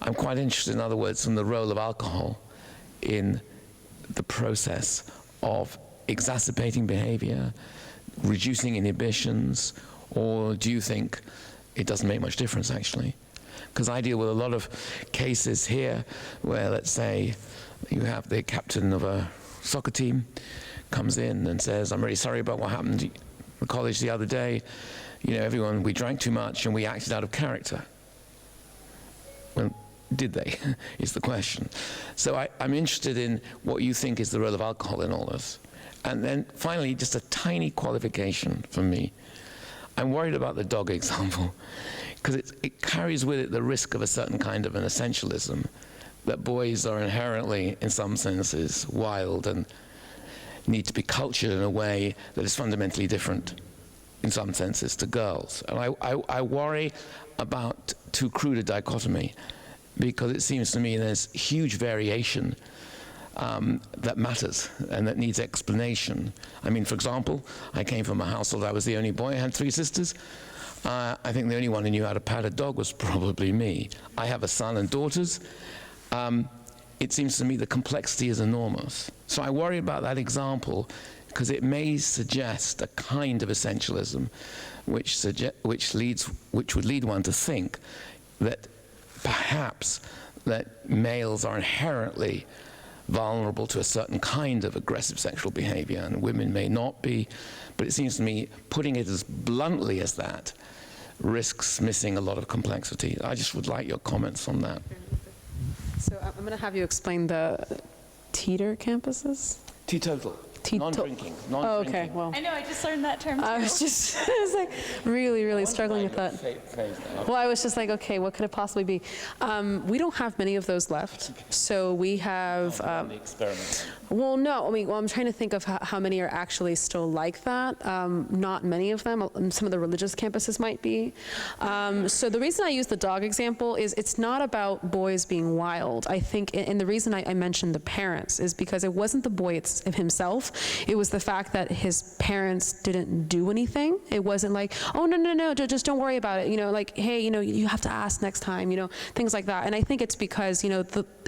I'm quite interested, in other words, in the role of alcohol in the process of exacerbating behavior, reducing inhibitions, or do you think it doesn't make much difference, actually? Because I deal with a lot of cases here where, let's say, you have the captain of a soccer team comes in and says, I'm really sorry about what happened at the college the other day. Everyone, we drank too much and we acted out of character. Well, did they, is the question. So I'm interested in what you think is the role of alcohol in all this. And then finally, just a tiny qualification from me. I'm worried about the dog example, because it carries with it the risk of a certain kind of an essentialism, that boys are inherently, in some senses, wild and need to be cultured in a way that is fundamentally different, in some senses, to girls. And I worry about too crude a dichotomy, because it seems to me there's huge variation that matters and that needs explanation. I mean, for example, I came from a household, I was the only boy, I had 3 sisters. I think the only one who knew how to pat a dog was probably me. I have a son and daughters. It seems to me the complexity is enormous. So I worry about that example because it may suggest a kind of essentialism which would lead one to think that perhaps that males are inherently vulnerable to a certain kind of aggressive sexual behavior and women may not be. But it seems to me putting it as bluntly as that risks missing a lot of complexity. I just would like your comments on that. So I'm going to have you explain the teeter campuses? Teetotal. Non-drinking. Oh, okay. Well, I know, I just learned that term too. I was like really struggling with that. Well, I was just like, okay, what could it possibly be? We don't have many of those left. So we have. Well, no. I mean, I'm trying to think of how many are actually still like that. Not many of them. Some of the religious campuses might be. So the reason I use the dog example is it's not about boys being wild. I think, and the reason I mentioned the parents is because it wasn't the boy himself. It was the fact that his parents didn't do anything. It wasn't like, oh, no, just don't worry about it. Like, hey, you have to ask next time, things like that. And I think it's because,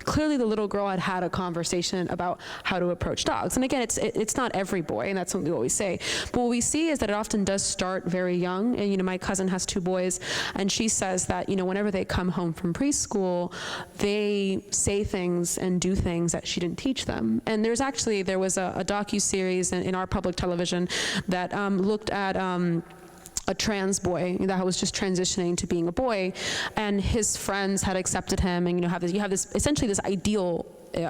clearly the little girl had a conversation about how to approach dogs. And again, it's not every boy, and that's something we always say. But what we see is that it often does start very young. And, my cousin has 2 boys, and she says that, whenever they come home from preschool, they say things and do things that she didn't teach them. And there was a docu-series in our public television that looked at a trans boy that was just transitioning to being a boy, and his friends had accepted him, and you have this essentially this ideal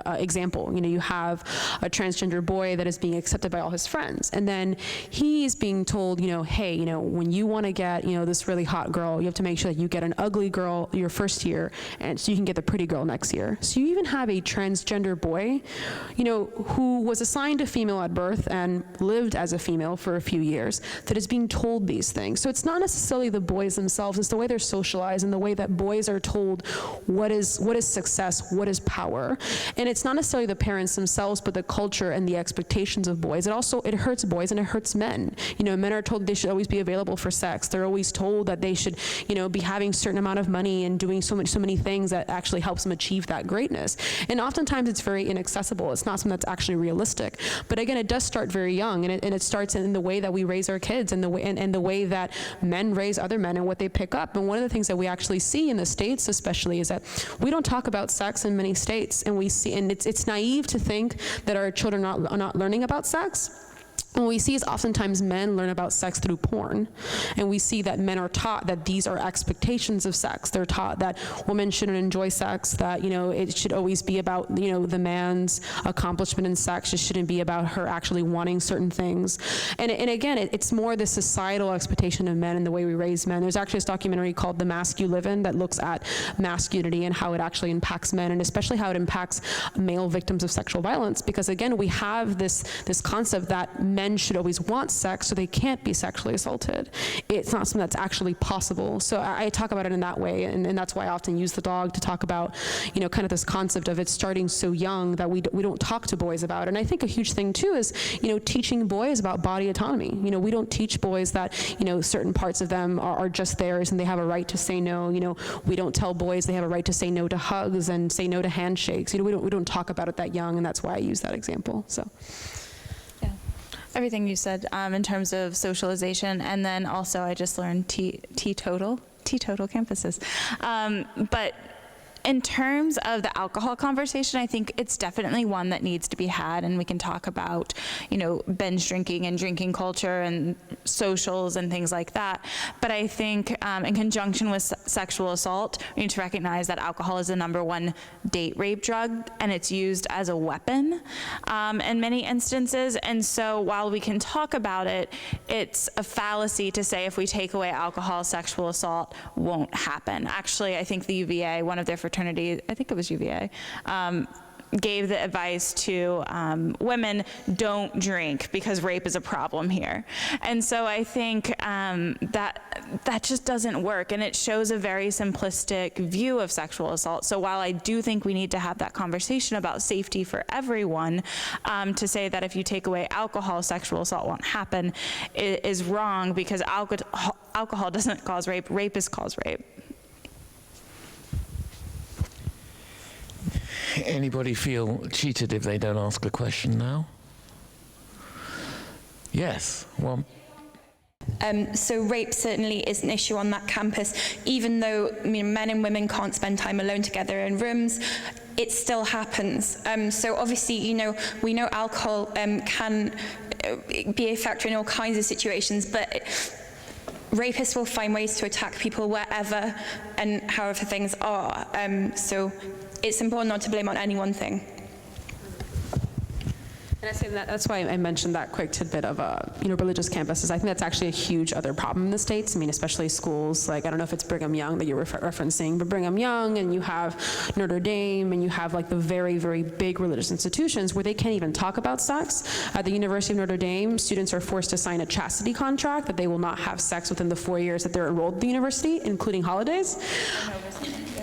example. You have a transgender boy that is being accepted by all his friends, and then he's being told, hey, when you want to get, this really hot girl, you have to make sure that you get an ugly girl your first year, and so you can get the pretty girl next year. So you even have a transgender boy, who was assigned a female at birth and lived as a female for a few years, that is being told these things. So it's not necessarily the boys themselves, it's the way they're socialized and the way that boys are told what is success, what is power. And it's not necessarily the parents themselves, but the culture and the expectations of boys. It hurts boys and it hurts men. You know, men are told they should always be available for sex. They're always told that they should, you know, be having a certain amount of money and doing so many things that actually helps them achieve that greatness. And oftentimes it's very inaccessible. It's not something that's actually realistic. But again, it does start very young, and it starts in the way that we raise our kids and the way that men raise other men and what they pick up. And one of the things that we actually see in the States especially is that we don't talk about sex in many states, and it's naive to think that our children are not learning about sex. And what we see is oftentimes men learn about sex through porn. And we see that men are taught that these are expectations of sex. They're taught that women shouldn't enjoy sex, that, you know, it should always be about, you know, the man's accomplishment in sex. It shouldn't be about her actually wanting certain things. And again, it's more the societal expectation of men and the way we raise men. There's actually this documentary called The Mask You Live In that looks at masculinity and how it actually impacts men, and especially how it impacts male victims of sexual violence. Because again, we have this concept that men should always want sex, so they can't be sexually assaulted. It's not something that's actually possible. So I talk about it in that way, and that's why I often use the dog to talk about, you know, kind of this concept of it starting so young that we don't talk to boys about. And I think a huge thing too is, you know, teaching boys about body autonomy. You know, we don't teach boys that, you know, certain parts of them are just theirs and they have a right to say no. You know, we don't tell boys they have a right to say no to hugs and say no to handshakes. You know, we don't talk about it that young, and that's why I use that example. So. Everything you said in terms of socialization, and then also I just learned teetotal campuses. But in terms of the alcohol conversation, I think it's definitely one that needs to be had, and we can talk about, you know, binge drinking and drinking culture and socials and things like that. But I think in conjunction with sexual assault, we need to recognize that alcohol is the #1 date rape drug, and it's used as a weapon in many instances. And so while we can talk about it, it's a fallacy to say if we take away alcohol, sexual assault won't happen. Actually, I think the UVA, one of their fraternity, I think it was UVA, gave the advice to women, don't drink because rape is a problem here. And so I think that just doesn't work, and it shows a very simplistic view of sexual assault. So while I do think we need to have that conversation about safety for everyone, to say that if you take away alcohol, sexual assault won't happen is wrong, because alcohol doesn't cause rape, rapists cause rape. Anybody feel cheated if they don't ask a question now? Yes, well. So rape certainly is an issue on that campus. Even though, I mean, men and women can't spend time alone together in rooms, it still happens. So obviously, you know, we know alcohol can be a factor in all kinds of situations, but rapists will find ways to attack people wherever and however things are. So it's important not to blame on any one thing. And I say that's why I mentioned that quick tidbit of you know, religious campuses. I think that's actually a huge other problem in the States. I mean, especially schools like, I don't know if it's Brigham Young that you're referencing, but Brigham Young, and you have Notre Dame, and you have like the very, very big religious institutions where they can't even talk about sex. At the University of Notre Dame, students are forced to sign a chastity contract that they will not have sex within the 4 years that they're enrolled at the university, including holidays.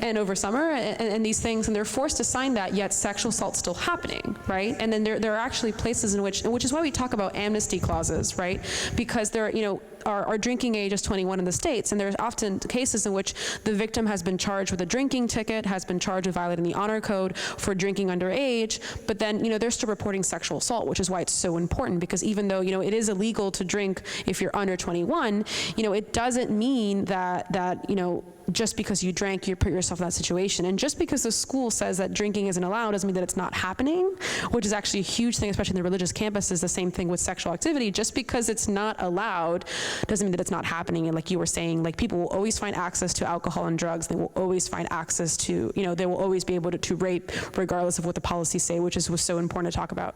And over summer, and these things, and they're forced to sign that, yet sexual assault's still happening, right? And then there are actually places in which is why we talk about amnesty clauses, right? Because there, you know, our drinking age is 21 in the States, and there's often cases in which the victim has been charged with a drinking ticket, has been charged with violating the honor code for drinking underage, but then, you know, they're still reporting sexual assault, which is why it's so important, because even though, you know, it is illegal to drink if you're under 21, you know, it doesn't mean that you know, just because you drank, you put yourself in that situation. And just because the school says that drinking isn't allowed doesn't mean that it's not happening, which is actually a huge thing, especially in the religious campuses. The same thing with sexual activity. Just because it's not allowed doesn't mean that it's not happening. And like you were saying, like, people will always find access to alcohol and drugs. They will always find access to, you know, they will always be able to rape regardless of what the policies say, which was so important to talk about.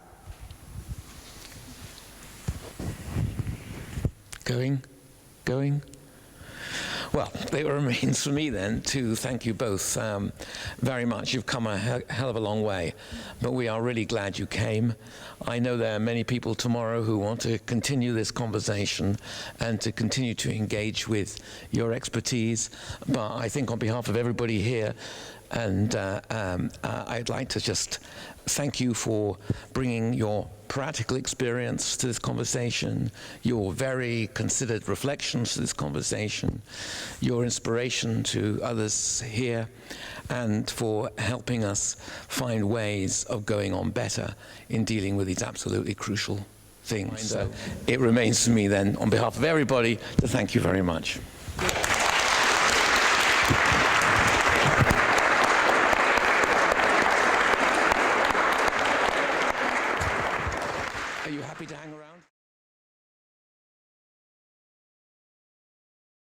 Going? Well, it remains for me then to thank you both very much. You've come a hell of a long way, but we are really glad you came. I know there are many people tomorrow who want to continue this conversation and to continue to engage with your expertise, but I think on behalf of everybody here, And I'd like to just thank you for bringing your practical experience to this conversation, your very considered reflections to this conversation, your inspiration to others here, and for helping us find ways of going on better in dealing with these absolutely crucial things. So it remains for me then, on behalf of everybody, to thank you very much. Are you happy to hang around?